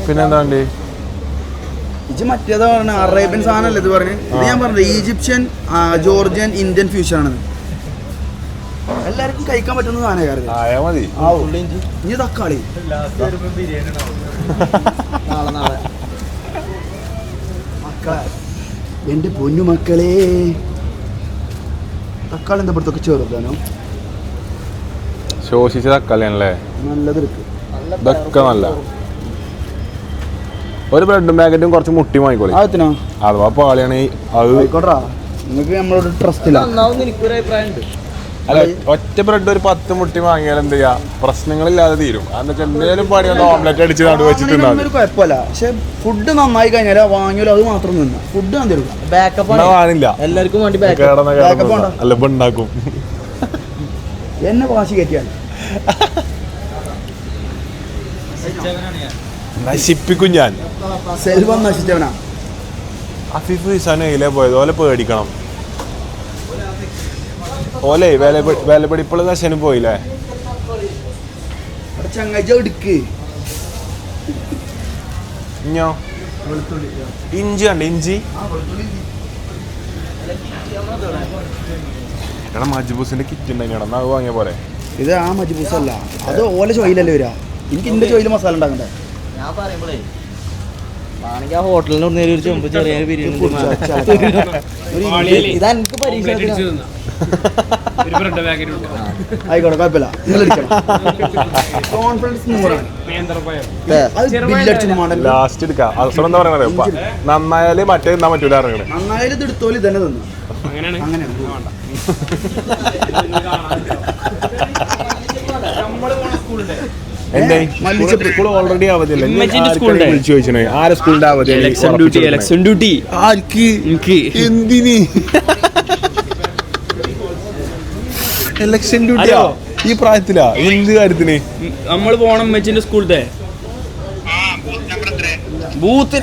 പിന്നെന്താ വേണ്ടി? ഇത് മറ്റേതാ പറഞ്ഞ അറേബ്യൻ സാധനമല്ലേ ഇത് പറഞ്ഞ്? ഇത് ഞാൻ പറഞ്ഞത് ഈജിപ്ഷ്യൻ ജോർജിയൻ ഇന്ത്യൻ ഫ്യൂഷൻ ആണ്. എല്ലാവർക്കും കഴിക്കാൻ പറ്റുന്ന സാധനം ആയാ മതി. ഇനി തക്കാളി നാളെ മക്കളെ, എന്റെ പൊന്നു മക്കളെ, തക്കാളി എന്താ ഇവിടുത്തൊക്കെ ചേർക്കാനോ? ശോഷിച്ച തക്കാളിയാണല്ലേ? നല്ലത് എടുക്കും. ഇതൊക്കെ നല്ല. ഒരു ബ്രെഡും പാക്കറ്റും കുറച്ച് മുട്ടി വാങ്ങിക്കോളി. അതെത്തിനോ? അഥവാ പാളിയാണെ അത് ആയിക്കോട്ടാ, നിങ്ങൾക്ക് നമ്മളോട് ട്രസ്റ്റ് ഇല്ല. എനിക്കൊരു അഭിപ്രായം ഉണ്ട്. അല്ല, ഒറ്റ ബ്രെഡ് ഒരു 10 മുട്ടി വാങ്ങിയാൽ എന്ത് ചെയ്യാ? പ്രശ്നങ്ങളില്ലാതെ തീരും. എന്ന് വെച്ചാൽ എന്തെങ്കിലും പണി ഒന്ന് ഓംലെറ്റ് അടിച്ച് നടു വെച്ചിട്ടുണ്ടാവും. കുഴപ്പമില്ല, പക്ഷെ ഫുഡ് നന്നായി കഴിഞ്ഞാൽ വാങ്ങിയാലും അത് മാത്രം നിന്ന് ഫുഡ് ഞാൻ തരും. ബാക്കപ്പ് വാങ്ങില്ല, എല്ലാവർക്കും വേണ്ടി അല്ല ഇപ്പൊ ഉണ്ടാക്കും. എന്നെ വാശി കയറ്റിയാണ് നശിപ്പിക്കും ഞാൻ. സെൽവം നശിച്ചവനാ. അഫീഫ് ഇസാനയിലേ പോയത് ഓലെ പേടിക്കണം. ഓലെ വിലപിടിപ്പുള്ള നശനും പോയില്ലേ? ചങ്ങാഴ്ച എടുക്ക്. ഇഞ്ഞോ ഇഞ്ചി കണ്ട ഇഞ്ചി. എടാ മജ്ബൂസിന്റെ കിറ്റ് ഉണ്ടായിടാ, അത് വാങ്ങിയ പോലെ. ഇത് ആ മജ്ബൂസ് അല്ല, അത് ഓല ചോയിലല്ലേ വരാ. എനിക്ക് എന്റെ ചോയില് മസാല ഉണ്ടാക്കണ്ടേ? ഞാൻ പറയുമ്പോഴേ ആണെങ്കിൽ ആ ഹോട്ടലിന് ഒരു ചെമ്പ് ചെറിയ ബിരിയാണി ഇതാ എനിക്ക് പരീക്ഷ. ആയിക്കോട്ടെ, കുഴപ്പമില്ല. കോൺഫിഡൻസ് 100. ലാസ്റ്റ് എടുക്കാം. അവസരം എന്താ പറയുക? നന്നായാല് മറ്റേ തിന്നാൻ പറ്റൂല. ഇറങ്ങണേ നന്നായാലും ഇത് എടുത്തോലും ഇതന്നെ തിന്നു. അങ്ങനെയാണ്. ഓൾറെഡി അവധിയല്ലേ? വിളിച്ചു ചോദിച്ചേ ആരെ സ്കൂളിന്റെ അവധി? ഇലക്ഷൻ ഡ്യൂട്ടി എന്തിന് ഇലക്ഷൻ ഡ്യൂട്ടിയോ ഈ പ്രായത്തിലാ? എന്ത് കാര്യത്തിന്? നമ്മൾ പോണം മെച്ചിന്റെ സ്കൂളത്തെ ബൂത്ത്.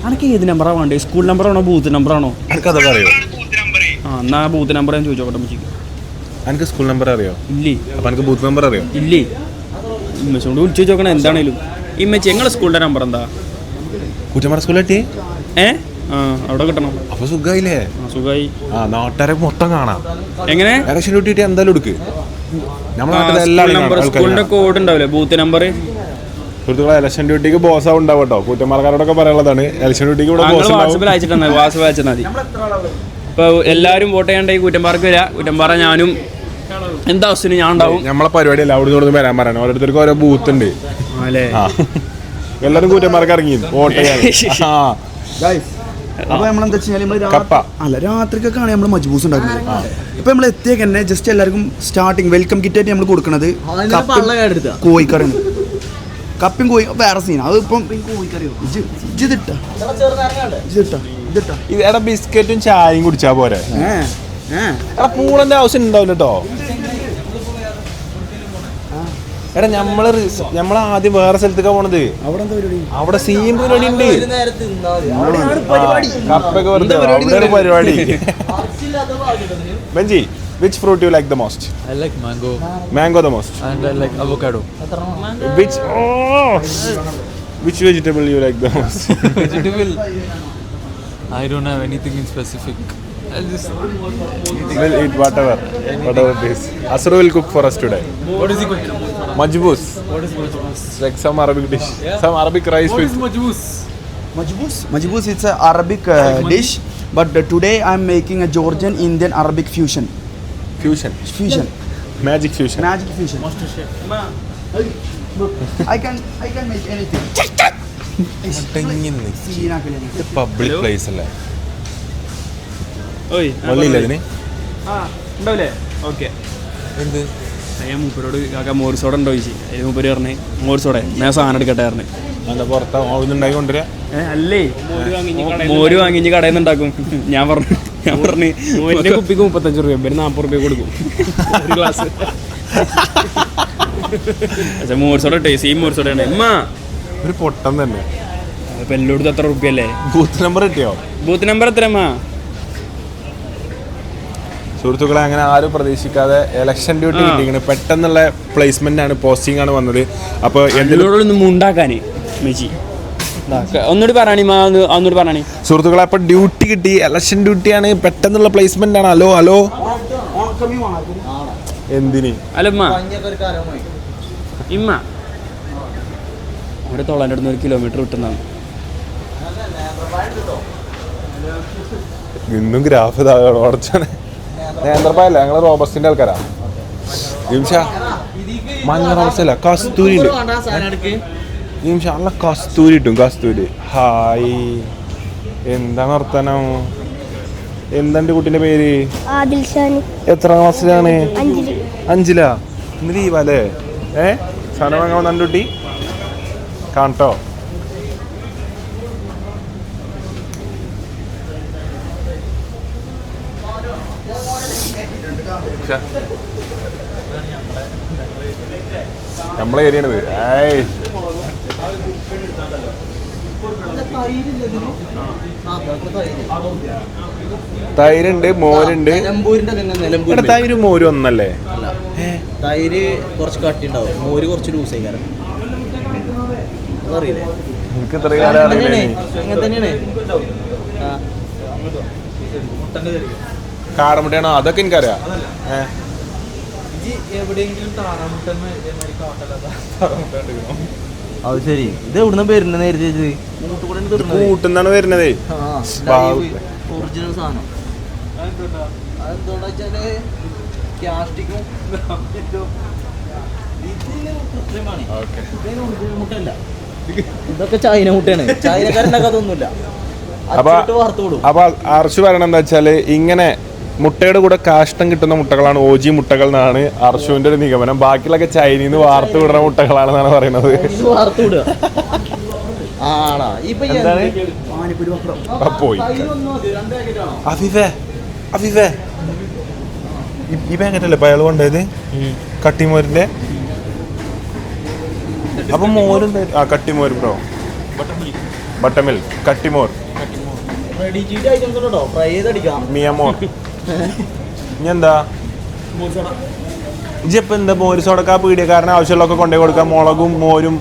അനക്ക് ഏത് നമ്പറാ വേണ്ടേ? School നമ്പറാണോ booth നമ്പറാണോ? എനിക്കതൊക്കെ അറിയോ? ആ എന്നാ ബൂത്ത് നമ്പർ ഞാൻ ചോദിച്ചോട്ടെ മെച്ചിക്ക്. എനിക്ക് സ്കൂൾ നമ്പർ അറിയോ? ഇല്ലേ. അപ്പൊ എനിക്ക് ബൂത്ത് നമ്പർ അറിയോ? ഇല്ലേ. ഇമ്മച്ചോണ്ട് വിളിച്ചു ചോദിച്ചോക്കണം എന്താണേലും. ഇമ്മച്ചി ഞങ്ങളെ സ്കൂളിന്റെ നമ്പർ എന്താ? കുറ്റമറ സ്കൂളിലെത്തി അവിടെ കിട്ടണം. അപ്പൊ സുഖായില്ലേ? സുഖമായി. നാട്ടുകാരെ മൊത്തം കാണാം. എങ്ങനെ ഇലക്ഷൻ ഡ്യൂട്ടി എന്തായാലും എടുക്ക്. സ്കൂളിന്റെ കോഡ് ഉണ്ടാവില്ലേ ബൂത്ത് നമ്പർ? സുഹൃത്തുക്കളെ, ഇലക്ഷൻ ഡ്യൂട്ടിക്ക് ബോസ് ഉണ്ടാവും കേട്ടോ. കൂറ്റന്മാർക്കാരോടൊക്കെ പറയാനുള്ളതാണ്. ഇലക്ഷൻ ഡ്യൂട്ടിക്ക് വാട്സപ്പിൽ അയച്ചിട്ടാ വാട്സപ്പ് അയച്ചാൽ മതി. ഇപ്പൊ എല്ലാരും വോട്ട് ചെയ്യണ്ടെങ്കിൽ കൂറ്റമ്പാറക്ക് വരാ. കൂറ്റമ്പാറ ഞാനും എന്താ അവസ്ഥ ഞാൻ ഉണ്ടാവും. നമ്മളെ പരിപാടിയല്ല, അവിടെ നിന്ന് വരാൻ പറയണം. ഓരോരുത്തർക്ക് ഓരോ ബൂത്ത് ഉണ്ട്. എല്ലാരും കൂറ്റന്മാർക്ക് ഇറങ്ങി വോട്ട് ചെയ്യാൻ. അപ്പൊ നമ്മളെന്താ വെച്ചാൽ രാത്രിക്കൊക്കെയാണ് നമ്മൾ മജ്ബൂസ് ഉണ്ടാക്കുന്നത്. ഇപ്പൊ നമ്മൾ എത്തിയൊക്കെ തന്നെ ജസ്റ്റ് എല്ലാവർക്കും സ്റ്റാർട്ടിങ് വെൽക്കം കിറ്റ് ആയിട്ട് നമ്മൾ കൊടുക്കുന്നത് കോഴിക്കറിയാണ്. കപ്പയും കോഴി വേറെ സീന. അത് ഇപ്പം എടാ ബിസ്ക്കറ്റും ചായയും കുടിച്ചാ പോരെ? പൂളന്റെ ആവശ്യം ഉണ്ടാവില്ല കേട്ടോ. എടാ നമ്മള് ആദ്യം വേറെ സ്ഥലത്തേക്കാ പോണത്. അവിടെ സീം പരിപാടി ഉണ്ട്. കപ്പൊക്കെ വെറുതെ പരിപാടി. ബെഞ്ചി, which fruit you like the most? I like mango. Mango the most. And I like avocado. Which vegetable you like the most? Vegetable. I don't have anything in specific. I'll just We'll eat whatever it is. Asru will cook for us today. What is it called? Majboos. What is majboos? Like some Arabic dish. Yeah. Some Arabic rice What with. is majboos? Majboos it's an Arabic dish, but today I'm making a Georgian Indian Arabic fusion. Fusion. Magic fusion. Master chef. I can make anything. Public place അല്ലേ? ഓയ് വള്ളിയില്ല ഇതിന് ആ ഉണ്ടാവില്ലേ okay എന്ത് ഞാൻ മൂപ്പരോട് കാക്ക മോര് soda ഉണ്ടോ ചോദിച്ചു അതിന് മൂപ്പര് പറഞ്ഞ് മോര് സോഡ ഞാൻ സാധനം എടുക്കട്ടെ പറഞ്ഞ് എന്താ പുറത്താ ഉണ്ടാക്കി കൊണ്ടുവരാ അല്ലേ മോര് വാങ്ങി ഇനി കടയിൽ നിന്ന് ഉണ്ടാക്കും ഞാൻ പറഞ്ഞു മോരിന്റെ കുപ്പിക്ക് 35 രൂപ 40 രൂപ കൊടുക്കും ഒരു ഗ്ലാസ് മോര് സോഡ ഇട്ടേ സെയിം മോര് സോഡയാണ് അമ്മ ഒരു പൊട്ടം തന്നെ. ഇപ്പൊ എല്ലായിടത്തും എത്ര റുപ്യല്ലേ? ബൂത്ത് നമ്പർ കിട്ടിയോ? ബൂത്ത് നമ്പർ എത്ര അമ്മ? സുഹൃത്തുക്കളെ, അങ്ങനെ ആരും പ്രതീക്ഷിക്കാതെ ഇലക്ഷൻ ഡ്യൂട്ടി കിട്ടിയിരിക്കുന്നത്. പെട്ടെന്നുള്ള പ്ലേസ്മെന്റ് ആണ്, പോസ്റ്റിംഗ് ആണ് വന്നത്. അപ്പോൾ എന്തിനോടൊന്നും ഉണ്ടാക്കാന് മെച്ചി ഒന്നുകൂടി പറയാണി ഒന്നുകൂടി പറയാണി സുഹൃത്തുക്കളെ, അപ്പോൾ ഡ്യൂട്ടി കിട്ടി, ഇലക്ഷൻ ഡ്യൂട്ടിയാണ്, പെട്ടെന്നുള്ള പ്ലേസ്മെന്റ് ആണ്. ഹലോ ഹലോ എന്തിന് അല്ലമ്മ ഇമ്മ അവിടെ തൊള്ളാൻ്റെ അടുത്ത് 1 കിലോമീറ്റർ വിട്ടുന്നതാണ്. ഇന്നും ഗ്രാഫ് ഉടച്ചാണ്. നേന്ത്രപ്പായല്ല, ഞങ്ങൾ റോബസ്റ്റിന്റെ ആൾക്കാരാ. മഞ്ഞ റോബസ്റ്റല്ല, കസ്തൂരി ഉണ്ട്. നല്ല കസ്തൂരി കിട്ടും, കസ്തൂരി. ഹായ്, എന്താണ് വർത്തമാനം? എന്താ എൻ്റെ കുട്ടീൻ്റെ പേര്? എത്ര ക്ലാസ്സിലാണ്? 5-ലാ. ഇന്ന് ലീവല്ലേ? സാധനം വാങ്ങാൻ വന്നു കുട്ടി കാണട്ടോ. നമ്മളെ ഏരിയാണിത്. തൈരുണ്ട്, മോരുണ്ട്. തൈരും മോരും ഒന്നല്ലേ? തൈര് കുറച്ച് കട്ടി ഉണ്ടാവും, മോര് കുറച്ച് ലൂസായി. കാരണം അതറിയില്ലേ? എനിക്ക് ഇത്ര കാലം അറിയില്ലേ? അങ്ങനെ തന്നെയാണ്. കാടമുട്ടയാണോ? അതൊക്കെ എനിക്കറിയാം. അത് ശരി. ഇത് എവിടുന്ന വരുന്നത്? നേരിട്ട് കൂട്ടുന്നാണ് വരുന്നതേ. ഒറിജിനൽ സാധനം. അതെന്താ വെച്ചാല് പ്ലാസ്റ്റിക്കും മുട്ടല്ല, ഇതൊക്കെ ചൈന മുട്ടയാണ്. ചൈനക്കാരുണ്ടാക്കാ അതൊന്നുമില്ല. അപ്പൊ അർഷ് പറയണ എന്താ വെച്ചാല്, ഇങ്ങനെ മുട്ടയുടെ കൂടെ കാഷ്ടം കിട്ടുന്ന മുട്ടകളാണ് OG മുട്ടകൾ എന്നാണ് അർഷുവിന്റെ ഒരു നിഗമനം. ബാക്കിയുള്ളൊക്കെ ചൈനീന്ന് വാർത്ത് വിടുന്ന മുട്ടകളാണെന്നാണ് പറയുന്നത്. പോയി അഫീഫേ, ഈ പാക്കറ്റല്ലേ ഇപ്പൊ അയാൾ കൊണ്ടുപോയത്? കട്ടിമോരിന്റെ. അപ്പൊ മോരും കട്ടിമോര് ബ്രോ, ബട്ടർ മിൽക്ക്, കട്ടിമോർ, മിയമോർ. ഇനി എന്താ ഇജിപ്പോ എന്താ മോര് സോഡക്ക്? ആ പീടിയക്കാരന് ആവശ്യമുള്ളതൊക്കെ കൊണ്ടുപോയി കൊടുക്കാം. മുളകും മോരും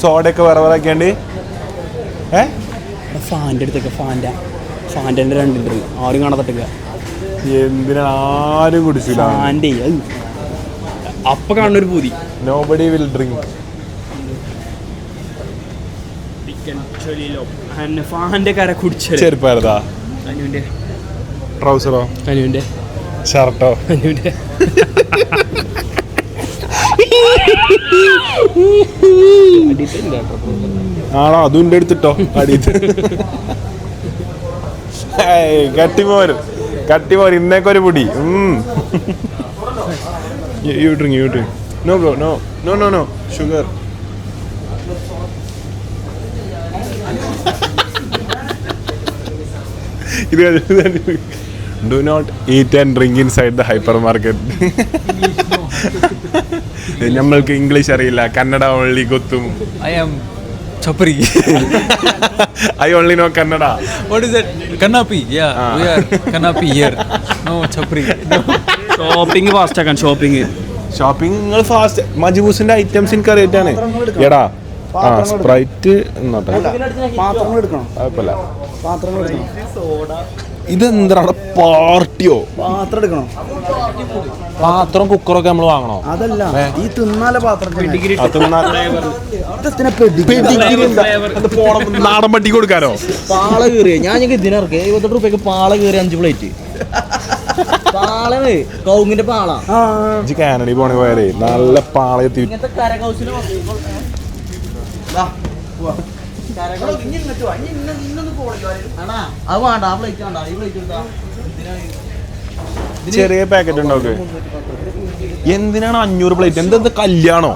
സോഡയൊക്കെ വേറെ വേറെ ആക്കിയാണ്ട്. ഫാൻ്റെ അടുത്തൊക്കെ ഫാൻ്റെ 2 ലിറ്റർ ആരും കാണാത്തട്ടില്ല. എന്തിനാണ്? ആരും കുടിച്ചില്ല. ഫാൻ്റെ അപ്പൊ കാണുന്നൊരു പൂതി. Nobody will drink. ഫാൻ്റെ കര കുടിച്ച ചെരുപ്പാരതാ? അനുവിന്റെ ട്രൗസറോ? അനുവിന്റെ ഷർട്ടോ? അനുവിന്റെ ആണോ? അതും എൻ്റെ എടുത്തിട്ടോ അടിയിട്ട്. കട്ടിമോര് ഇന്നേക്ക് ഒരു പൊടി. You drink. No bro, no sugar. Do not eat and drink inside the hypermarket. നമ്മൾക്ക് ഇംഗ്ലീഷ് അറിയില്ല, കന്നഡ ഓൺലി ഗൊത്തും. I am Chapri. I only know Kannada. What is that? Kanapi. Yeah, we are Kanapi here. No, Chapri. No. Shopping fast ആക്കാൻ. Shopping നിങ്ങൾ fast. മജ്ബൂസിന്റെ items എനിക്ക് അറിയിട്ടാണ്. എടാ sprite എന്നോട്ടെ, കുഴപ്പമില്ല. ഇതെന്താണ് പാർട്ടിയോ? പാത്രം എടുക്കണോ? പാത്രം കുക്കറൊക്കെ നമ്മൾ വാങ്ങണോ? അതല്ല, ഈ തിന്നാലെ പാത്രം. നാടൻ പട്ടി കൊടുക്കാനോ? പാള കീറിയ ഞാൻ ഇതിനിറക്കി 28 രൂപയ്ക്ക് പാള കീറി 5 പ്ലേറ്റ്. പാളയാണ്, കൗങ്ങിന്റെ പാള. കാനഡി പോണ പോയാലേ നല്ല പാളയെത്തി. ഇങ്ങനത്തെ കരകൗശല അത് വേണ്ട, ആ പ്ലേറ്റ് വേണ്ട, ഈ പ്ലേറ്റ് എടുത്താ. ചെറിയ പാക്കറ്റ് ഉണ്ടാവും. എന്തിനാണ് 500 പ്ലേറ്റ്? എന്താ കല്യാണോ?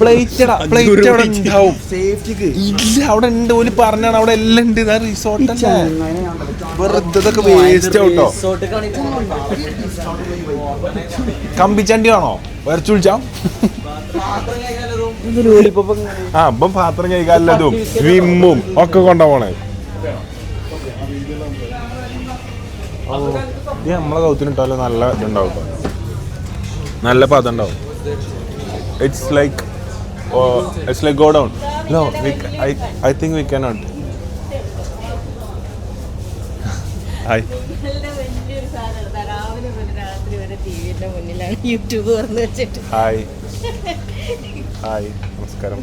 പ്ലേറ്റ് അവിടെ ഉണ്ടാവും. ഇല്ല, അവിടെ ഉണ്ട്. ഓല് പറഞ്ഞാണ് അവിടെ എല്ലാം ഉണ്ട്. റിസോർട്ട് വെറുതെ ഇതൊക്കെ വേസ്റ്റ് ആവട്ടോ. കമ്പിച്ചണ്ടി ആണോ വരച്ചു വിളിച്ചാ? ആ ഇപ്പം പാത്രം കഴിക്കാല്ലതും വിമ്മും ഒക്കെ കൊണ്ടുപോണേ. നമ്മളെ കൗത്തിനിട്ടാലും നല്ല ഇതുണ്ടാവും, നല്ല പദം ഉണ്ടാവും. It's like go down. No, I think we cannot. Hi, YouTube തുറന്ന് വെച്ചിട്ട് ഹായ് ഹായ്, നമസ്കാരം.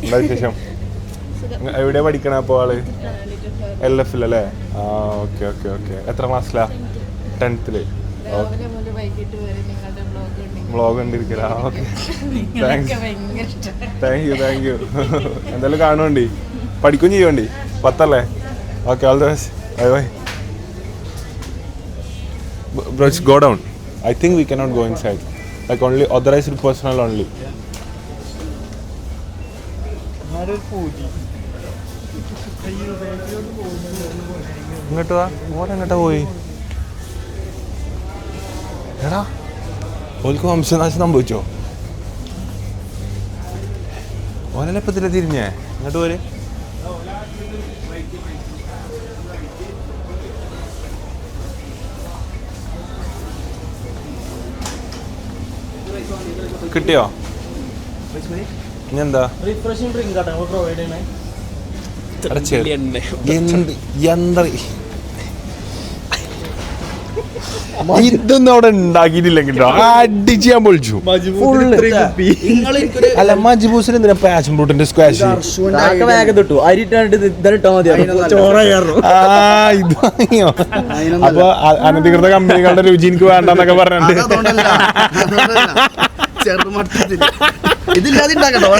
എന്താ വിശേഷം? എവിടെയാ പഠിക്കണ അപ്പോൾ ആള്? LF അല്ലേ? ആ ഓക്കെ ഓക്കെ ഓക്കെ. എത്ര ക്ലാസ്സിലാ? 10th. വ്ളോഗ് കണ്ടിരിക്കല. Okay, thank you. എന്തായാലും കാണുവേണ്ടി, പഠിക്കും ചെയ്യുവേണ്ടി. 10 അല്ലേ? Okay, all the best. Bye bye. Bros, go down. I think we cannot go inside. Like only authorized personnel only. ഇങ്ങോട്ട് വാ. ഓരെങ്ങോട്ടാ പോയി? എടാ, ഓൽക്ക് വംശനാശം സംഭവിച്ചോ? ഓനെപ്പത്തിലെ തിരിഞ്ഞേ? ഇങ്ങോട്ട് പോര്. കിട്ടിയോ? ഇനിയെന്താ? റിഫ്രഷിംഗ് ഡ്രിങ്ക് ആട്ടോ നമ്മൾ പ്രൊവൈഡ് ചെയ്യണേ. ഇതൊന്നും അവിടെ ഉണ്ടാക്കിയിട്ടില്ലെങ്കിൽ അടിച്ച് ഞാൻ പൊളിച്ചു. അല്ല, മജ്ബൂസിന് എന്തിനാ പാഷൻ ഫ്രൂട്ടിന്റെ സ്ക്വാഷ്? വേഗം തൊട്ടു അരി ഇട്ടാണ്ട് ഇതിട്ടാ മതി. അപ്പൊ അനധികൃത കമ്പനികളുടെ രുചി എനിക്ക് വേണ്ടെന്നൊക്കെ പറഞ്ഞിട്ട് ഇതില്ലാതെ ഉണ്ടാക്കട്ടോ.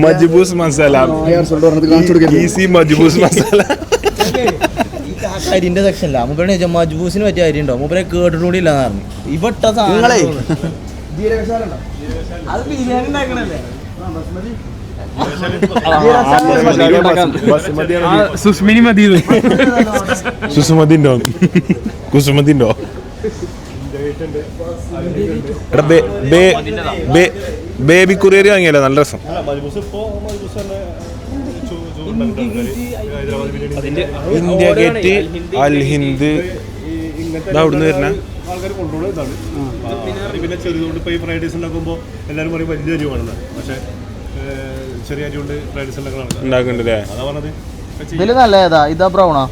മജ്ബൂസ് മസാല, ഈസി മജ്ബൂസ് മസാല. അരിന്റെ സെക്ഷനില്ല. മൂപ്പരെ മജ്ബൂസിന് പറ്റിയ അരി ഉണ്ടോ? മൂപ്പരെ കേട്ടിട്ടുകൂടി ഇല്ലാന്ന് പറഞ്ഞു. ഇവട്ട നിങ്ങളെ അത് ബിരിയാണി ഉണ്ടാക്കണല്ലേ? സുസ്മിനി മതി. സുസുമതിണ്ടോ? കുസുമതിണ്ടോ? എടാ, ബേബി കുറിയരി വാങ്ങിയല്ലോ, നല്ല രസം. ഇന്ത്യ ഗേറ്റ്, അൽ ഹിന്ദ്. അവിടുന്ന് വരുന്ന ആൾക്കാർ കൊണ്ടുപോകുന്നത് ഇതാണ്. പിന്നെ ചെറുതുകൊണ്ട് ഇപ്പോൾ ഈ ഫ്രൈഡ് റൈസ് ഉണ്ടാക്കുമ്പോൾ എല്ലാവരും പറയും വലിയ അരി വേണമെന്ന്. പക്ഷേ ചെറിയ അരി കൊണ്ട് ഫ്രൈഡ് റൈസ് ഉണ്ടാക്കുന്നുണ്ടല്ലേ? അതാ പറഞ്ഞത്. ഇതില് നല്ല ഏതാ? ഇതാ ബ്രൗണാ?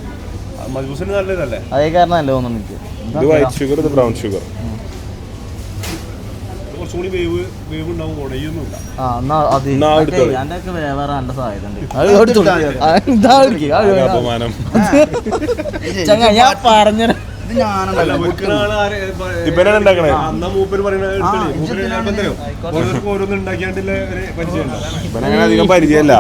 മജ്ബൂസിന് നല്ലതല്ലേ? അതേ കാരണം നല്ല തോന്നുന്നു എനിക്ക്. ഇത് വൈറ്റ് ഷുഗർ, ഇത് ബ്രൗൺ ഷുഗർ. കുറച്ചുകൂടി വേവ് ഉണ്ടാവും, ഉടയൊന്നുമില്ല. അപമാനം. ഞാൻ പറഞ്ഞു ഇത് ഞാനുണ്ടല്ലോ. ഇവനാണ് ഉണ്ടാക്കണേ. അന്നാ മൂപ്പര് പറയുന്നത് ഓരോന്നും ഉണ്ടാക്കിയാണ്ടില്ല ഒരു പരിചയം. ഇവനങ്ങനെ അധികം പരിചയമല്ല.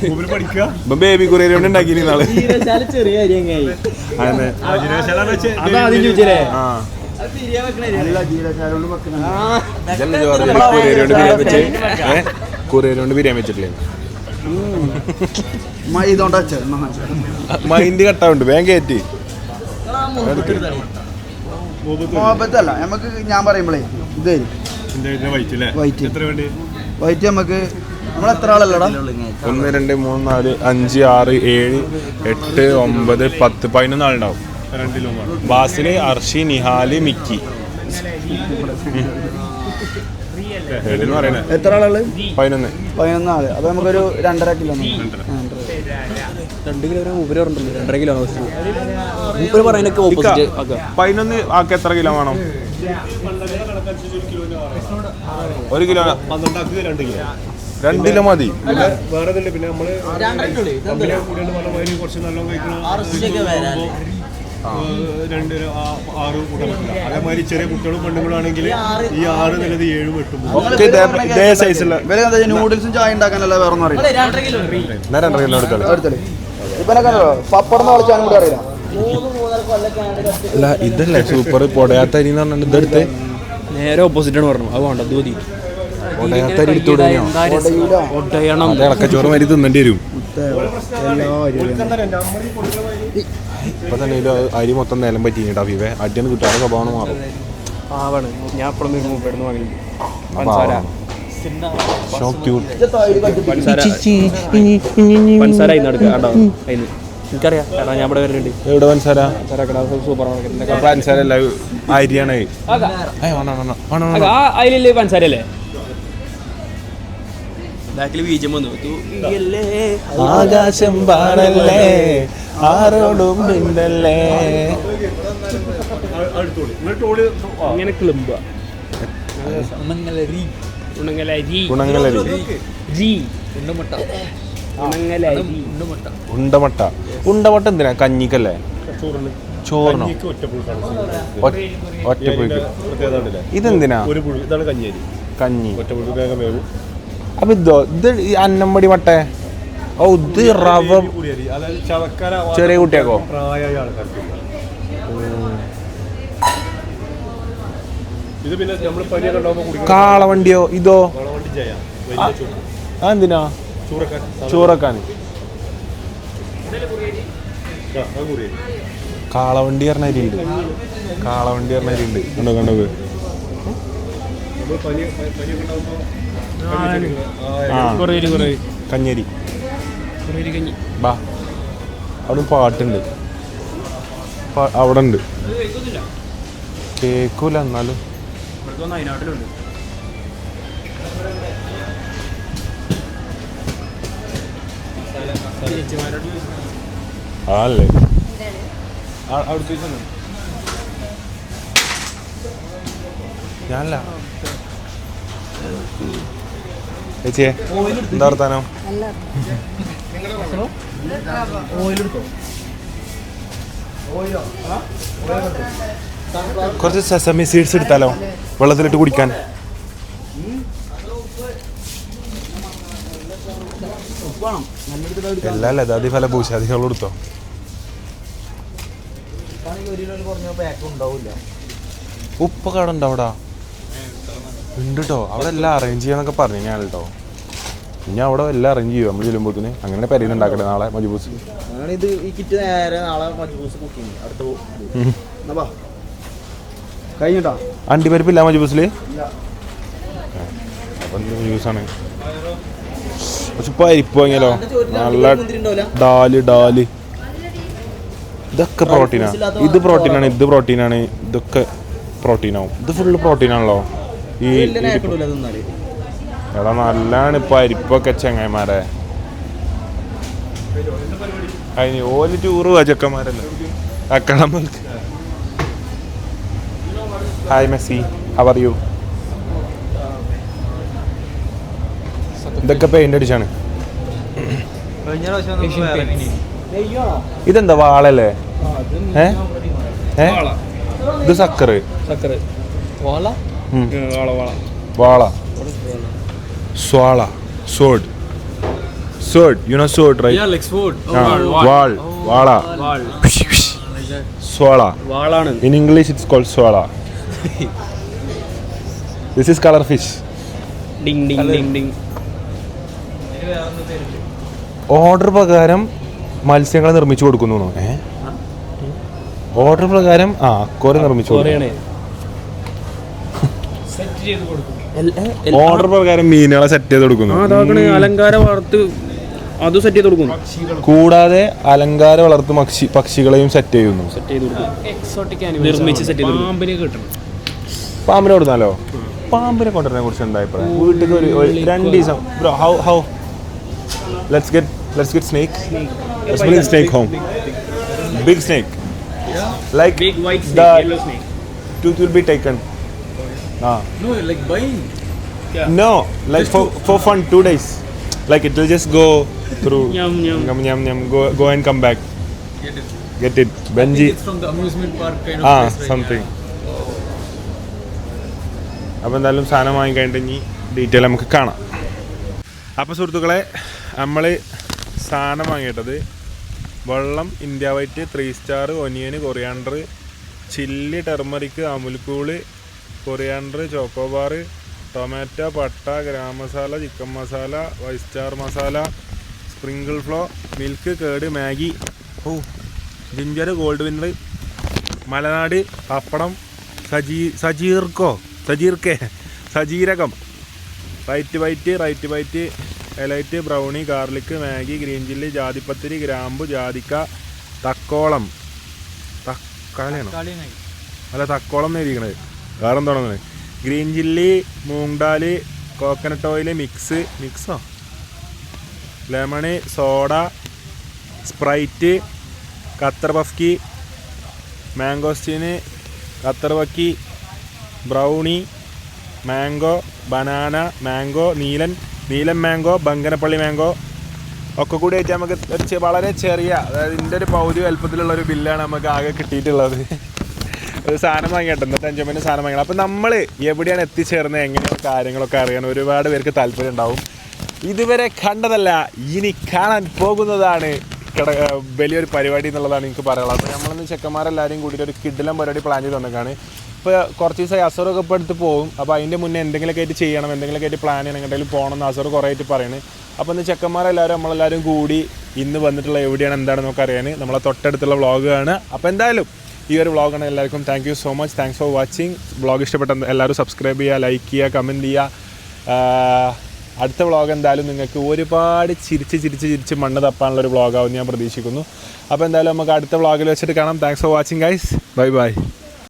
മൂപ്പര് പഠിക്കുക. ഇപ്പം ബേബി കുറിയരി കൊണ്ട് ഉണ്ടാക്കി നാളെ. ചെറിയ അരി കുറിയരി കൊണ്ട് ബിരിയാണി വെച്ചിട്ടില്ലേ? മൈൻഡ് കട്ടാവുണ്ട്, വേഗം കയറ്റി. മുഹബത്തല്ല നമുക്ക്. ഞാൻ പറയുമ്പോഴേ ഇത് വൈറ്റ് വൈറ്റ് നമുക്ക് നമ്മളെത്ര ആളല്ലടാ? 1 2 3 4 5 6 7 8 9 10 11 ആളുണ്ടാവും. Basil, അർഷി, Nihal, Mickey. എത്ര ആളുള്ളത്? 11 ആള്. അപ്പൊ നമുക്കൊരു 2.5 കിലോ. 2 കിലോ മൂപ്പര് പറഞ്ഞിട്ടുണ്ട്. 2.5 കിലോ മൂപ്പര് പറയുന്നൊക്കെ ഓപ്പോസിറ്റ്. 11 ആൾക്ക് എത്ര കിലോ വേണം? 1 കിലോ. 12 2 കിലോ. 2 മതി. പിന്നെ വേറെ ഇതുണ്ട്. പിന്നെ നമ്മള് കൂടിയുള്ള പറഞ്ഞ കുറച്ച് നല്ലോണം കഴിക്കണം. 6 കൂട്ടാൻ പറ്റില്ല. അതേമാതിരി ചെറിയ കുട്ടികളും പെണ്ണുങ്ങളാണെങ്കിൽ ഈ 6 നിലത് 7 8 ഒക്കെ ഇതേ സൈസുള്ള നൂഡിൽസും ചായ ഉണ്ടാക്കാനല്ല വേറെ ഒന്നും അറിയില്ല. 2 കിലോ എടുത്തോളൂ. പപ്പടം കളിച്ചാലും കൂടി അറിയില്ല. അല്ല ഇതല്ലേ സൂപ്പർ പൊടയാത്ത അരി എന്ന് പറഞ്ഞിട്ട് ഇതെടുത്ത് നേരെ ഓപ്പോസിറ്റ് ആണ് പറഞ്ഞു. അത് വേണ്ട, അത് മതി. പൊടയാത്ത അരി എടുത്തുവിടുകയോ ഒടയണം. ഇളക്കച്ചോറ് മരി തിന്നേണ്ടി വരും. ഇപ്പൊ തന്നെ ഇതില് അരി മൊത്തം നിലം പറ്റിട്ടാ ഫീവേ അടിയൊന്ന് കിട്ടാതെ സ്വഭാവം മാറും. ആവാണ്. ഞാൻ എപ്പോഴും മൂപ്പേടുന്ന് വാങ്ങിയിട്ടുണ്ട്. പഞ്ചസാര അതിന് എടുക്കുക കേട്ടോ. അതിന് എനിക്കറിയാം, കാരണം ഞാൻ ഇവിടെ വരുന്നുണ്ട്. എവിടെ പഞ്ചസാര? സൂപ്പർ മാർക്കറ്റിന്റെ പഞ്ചസാര അല്ല അരിയാണ്. അതിലല്ലേ പഞ്ചസാര അല്ലേ? ബാക്കിൽ ബീജം വന്നു. ആകാശം പാടല്ലേ ആരോടും പിന്നല്ലേ. ഇങ്ങനെ ക്ലിമ്പ ഉണ്ടമട്ട എന്തിനാ? കഞ്ഞിക്കല്ലേ? ചോറിനോ? ഒറ്റപ്പുഴുക്ക്. ഇതെന്തിനാ? ഇതാണ് കഞ്ഞിയരി. കഞ്ഞി ഒറ്റപ്പുഴുക്ക് വേഗം വേവും. അപ്പൊ ഇത് ഈ അന്നമ്പടി മട്ടേ. ഓ ഇത് റവ ചെറിയ കുട്ടിയാക്കോ? പ്രായമായ ആൾക്കാർക്ക് ഇത്. പിന്നെ നമ്മൾ പനിയൊക്കെ ഉണ്ടാകുമ്പോൾ കുടിക്കും. കാളവണ്ടിയോ? ഇതോ? കാളവണ്ടി ജയ. അതെന്തിനാ? ചോറക്കാൻ. കാളവണ്ടി പറഞ്ഞ അരിയുണ്ട്. കാളവണ്ടി പറഞ്ഞ അരിയുണ്ട്. കണ്ടോ കണ്ടോ? കഞ്ഞരി ബാ. അവിടെ പാട്ടുണ്ട്. അവിടെ ഉണ്ട്. കേക്കൂല എന്നാലും. ആണല്ലേ? ഞാനല്ല ചേച്ചിയെ എന്താ വർത്താനം? കുറച്ച് സെസമി സീഡ്സ് എടുത്താലോ വെള്ളത്തിലിട്ട് കുടിക്കാൻ? എല്ലാ ലതാതി ഫല ഭൂഷാദികളും എടുത്തോ. ഉപ്പൊക്കെ അവിടെ ഉണ്ടോ? അവിടെ ഉണ്ട് കേട്ടോ. അവിടെ എല്ലാം അറേഞ്ച് ചെയ്യാന്നൊക്കെ പറഞ്ഞു ഞാൻ കേട്ടോ. ഇനി അവിടെ എല്ലാം അറേഞ്ച് ചെയ്യും നമ്മൾ ചെല്ലുമ്പോഴത്തേന്. അങ്ങനെ പരിധി ഉണ്ടാക്കട്ടെ നാളെ മജുബൂസ്. കഴിഞ്ഞിട്ടോ? അണ്ടിപ്പരിപ്പില്ല മജുബൂസില്? അപ്പം ജ്യൂസാണ്. പക്ഷെ പരിപ്പ് വാങ്ങിയാലോ? നല്ല ഡാല്. ഇതൊക്കെ പ്രോട്ടീനാ. ഇത് പ്രോട്ടീനാണ്, ഇത് പ്രോട്ടീനാണ്, ഇതൊക്കെ പ്രോട്ടീനാവും. ഇത് ഫുള്ള് പ്രോട്ടീനാണല്ലോ. ഈ എടാ നല്ലാണ് പരിപ്പൊക്കെ ചങ്ങായിമാരെ. അതിന് ഓല് ടൂറ് പോവാ ചെക്കന്മാരല്ലേ. അക്കളം. Hi Messi, how are you? ഇതൊക്കെ പെയിന്റ് അടിച്ചാണ്. ഇതെന്താ വാളല്ലേ? ഇത് സക്കറ്. വാള. സ്വാള. Sword. You know sword, right? Yeah, like sword. Wall. Wala. Swala. വാളാണ്. In English it's called swala. This is color fish. Ding Ding Ding Ding. Order പ്രകാരം മത്സ്യങ്ങളെ നിർമ്മിച്ചു കൊടുക്കുന്നു. ഓർഡർ പ്രകാരം അക്കോറി നിർമ്മിച്ചു കൊടുക്കും. ഓർഡർ പ്രകാരം മീനുകളെ സെറ്റ് ചെയ്ത് കൊടുക്കുന്നു. അലങ്കാര വളർത്ത് അത് സെറ്റ് ചെയ്ത് കൊടുക്കുന്നു. കൂടാതെ അലങ്കാര വളർത്ത് പക്ഷികളെയും സെറ്റ് ചെയ്യുന്നു. നിർമ്മിച്ച് സെറ്റ് ചെയ്ത് പാമ്പിനെ കിട്ടണം. പാമ്പിനെ കൊടുത്താലോ? പാമ്പിനെ കൊണ്ടുവരുന്നതിനെ കുറിച്ച് എന്താ അഭിപ്രായം? വീട്ടിൽ ഒരു 2 ദിവസം how let's get snake. Let's bring snake home. Big snake. Like Big white snake, the yellow snake. tooth will be taken. No, like buying. No, like for fun, 2 days. Like it will just go through. Yum, yum. Yum, yum. Go and come back. Get it. Benji. It's from the amusement park kind of place, right? Something. അപ്പോൾ എന്തായാലും സാധനം വാങ്ങിക്കഴിഞ്ഞിട്ട് ഇനി detail നമുക്ക് കാണാം. അപ്പോൾ സുഹൃത്തുക്കളെ, നമ്മൾ സാധനം വാങ്ങിയിട്ടത് വെള്ളം, India white, 3 star, onion, coriander, chilli, turmeric, Amul kool, coriander, chocobar, tomato, പട്ട, garam masala, chicken masala, 5 star masala, sprinkle ഫ്ലോ, മിൽക്ക്, കേട്, Maggi, ginger, gold winner, Malanad, pappadam, സജീരകം, right white, Elite, brownie, garlic, Maggi, green chilli, ജാതിപ്പത്തിരി, ഗ്രാമ്പു, ജാതിക്ക, തക്കോളം, തക്കാളിയാണോ അല്ല തക്കോളം എഴുതിക്കണത്, വേറെ എന്താണെന്ന്, green chilli, moong dal, coconut oil, മിക്സോ, ലെമണ്, സോഡ, സ്പ്രൈറ്റ്, ഖത്തർ പഫ്കി, മാംഗോസ്റ്റീന്, ഖത്തർ പക്കി, ബ്രൗണി, മാംഗോ, ബനാന, മാംഗോ, നീലൻ മാംഗോ, ബങ്കനപ്പള്ളി മാംഗോ ഒക്കെ കൂടി ആയിട്ട് നമുക്ക് വളരെ ചെറിയ, അതായത് ഇതിൻ്റെ ഒരു പൗതി വലുപ്പത്തിലുള്ള ഒരു ബില്ലാണ് നമുക്ക് ആകെ കിട്ടിയിട്ടുള്ളത്. ഒരു സാധനം വാങ്ങിയിട്ട് എന്നിട്ട് 5 മിനിറ്റ് സാധനം വാങ്ങിക്കണം. അപ്പോൾ നമ്മൾ എവിടെയാണ് എത്തിച്ചേർന്നത്, എങ്ങനെയാണ് കാര്യങ്ങളൊക്കെ അറിയാൻ ഒരുപാട് പേർക്ക് താല്പര്യം ഉണ്ടാവും. ഇതുവരെ കണ്ടതല്ല, ഇനി കാണാൻ പോകുന്നതാണ് വലിയൊരു പരിപാടി എന്നുള്ളതാണ് എനിക്ക് പറയാനുള്ളത്. അപ്പോൾ നമ്മളിന്ന് ചെക്കന്മാരെല്ലാവരും കൂടിയിട്ട് ഒരു കിഡിലം പരിപാടി പ്ലാൻ ചെയ്ത് തന്നേക്കാണ്. ഇപ്പോൾ കുറച്ച് ദിവസമായി അസറൊക്കെ ഇപ്പോൾ എടുത്ത് പോകും. അപ്പോൾ അതിൻ്റെ മുന്നേ എന്തെങ്കിലുമൊക്കെ ആയിട്ട് ചെയ്യണം, എന്തെങ്കിലുമൊക്കെ ആയിട്ട് പ്ലാൻ ചെയ്യണം, എങ്ങോട്ടെങ്കിലും പോകണം എന്ന് അസറ് കുറേ ആയിട്ട് പറയുന്നത്. അപ്പോൾ ഇന്ന് ചെക്കന്മാരെല്ലാവരും നമ്മളെല്ലാവരും കൂടി ഇന്ന് വന്നിട്ടുള്ള എവിടെയാണ് എന്താണെന്നൊക്കെ അറിയാൻ നമ്മളെ തൊട്ടടുത്തുള്ള വ്ളോഗാണ്. അപ്പോൾ എന്തായാലും ഈ ഒരു വ്ളോഗാണ്. എല്ലാവർക്കും thank you so much, thanks for watching. Vlog ഇഷ്ടപ്പെട്ട എല്ലാവരും സബ്സ്ക്രൈബ് ചെയ്യുക, ലൈക്ക് ചെയ്യുക, കമൻറ്റ് ചെയ്യുക. അടുത്ത വ്ളോഗ് എന്തായാലും നിങ്ങൾക്ക് ഒരുപാട് ചിരിച്ച് മണ്ണ് തപ്പാനുള്ളൊരു വ്ളോഗാവും ഞാൻ പ്രതീക്ഷിക്കുന്നു. അപ്പോൾ എന്തായാലും നമുക്ക് അടുത്ത വ്ളോഗിൽ വെച്ചിട്ട് കാണാം. Thanks for watching guys. By.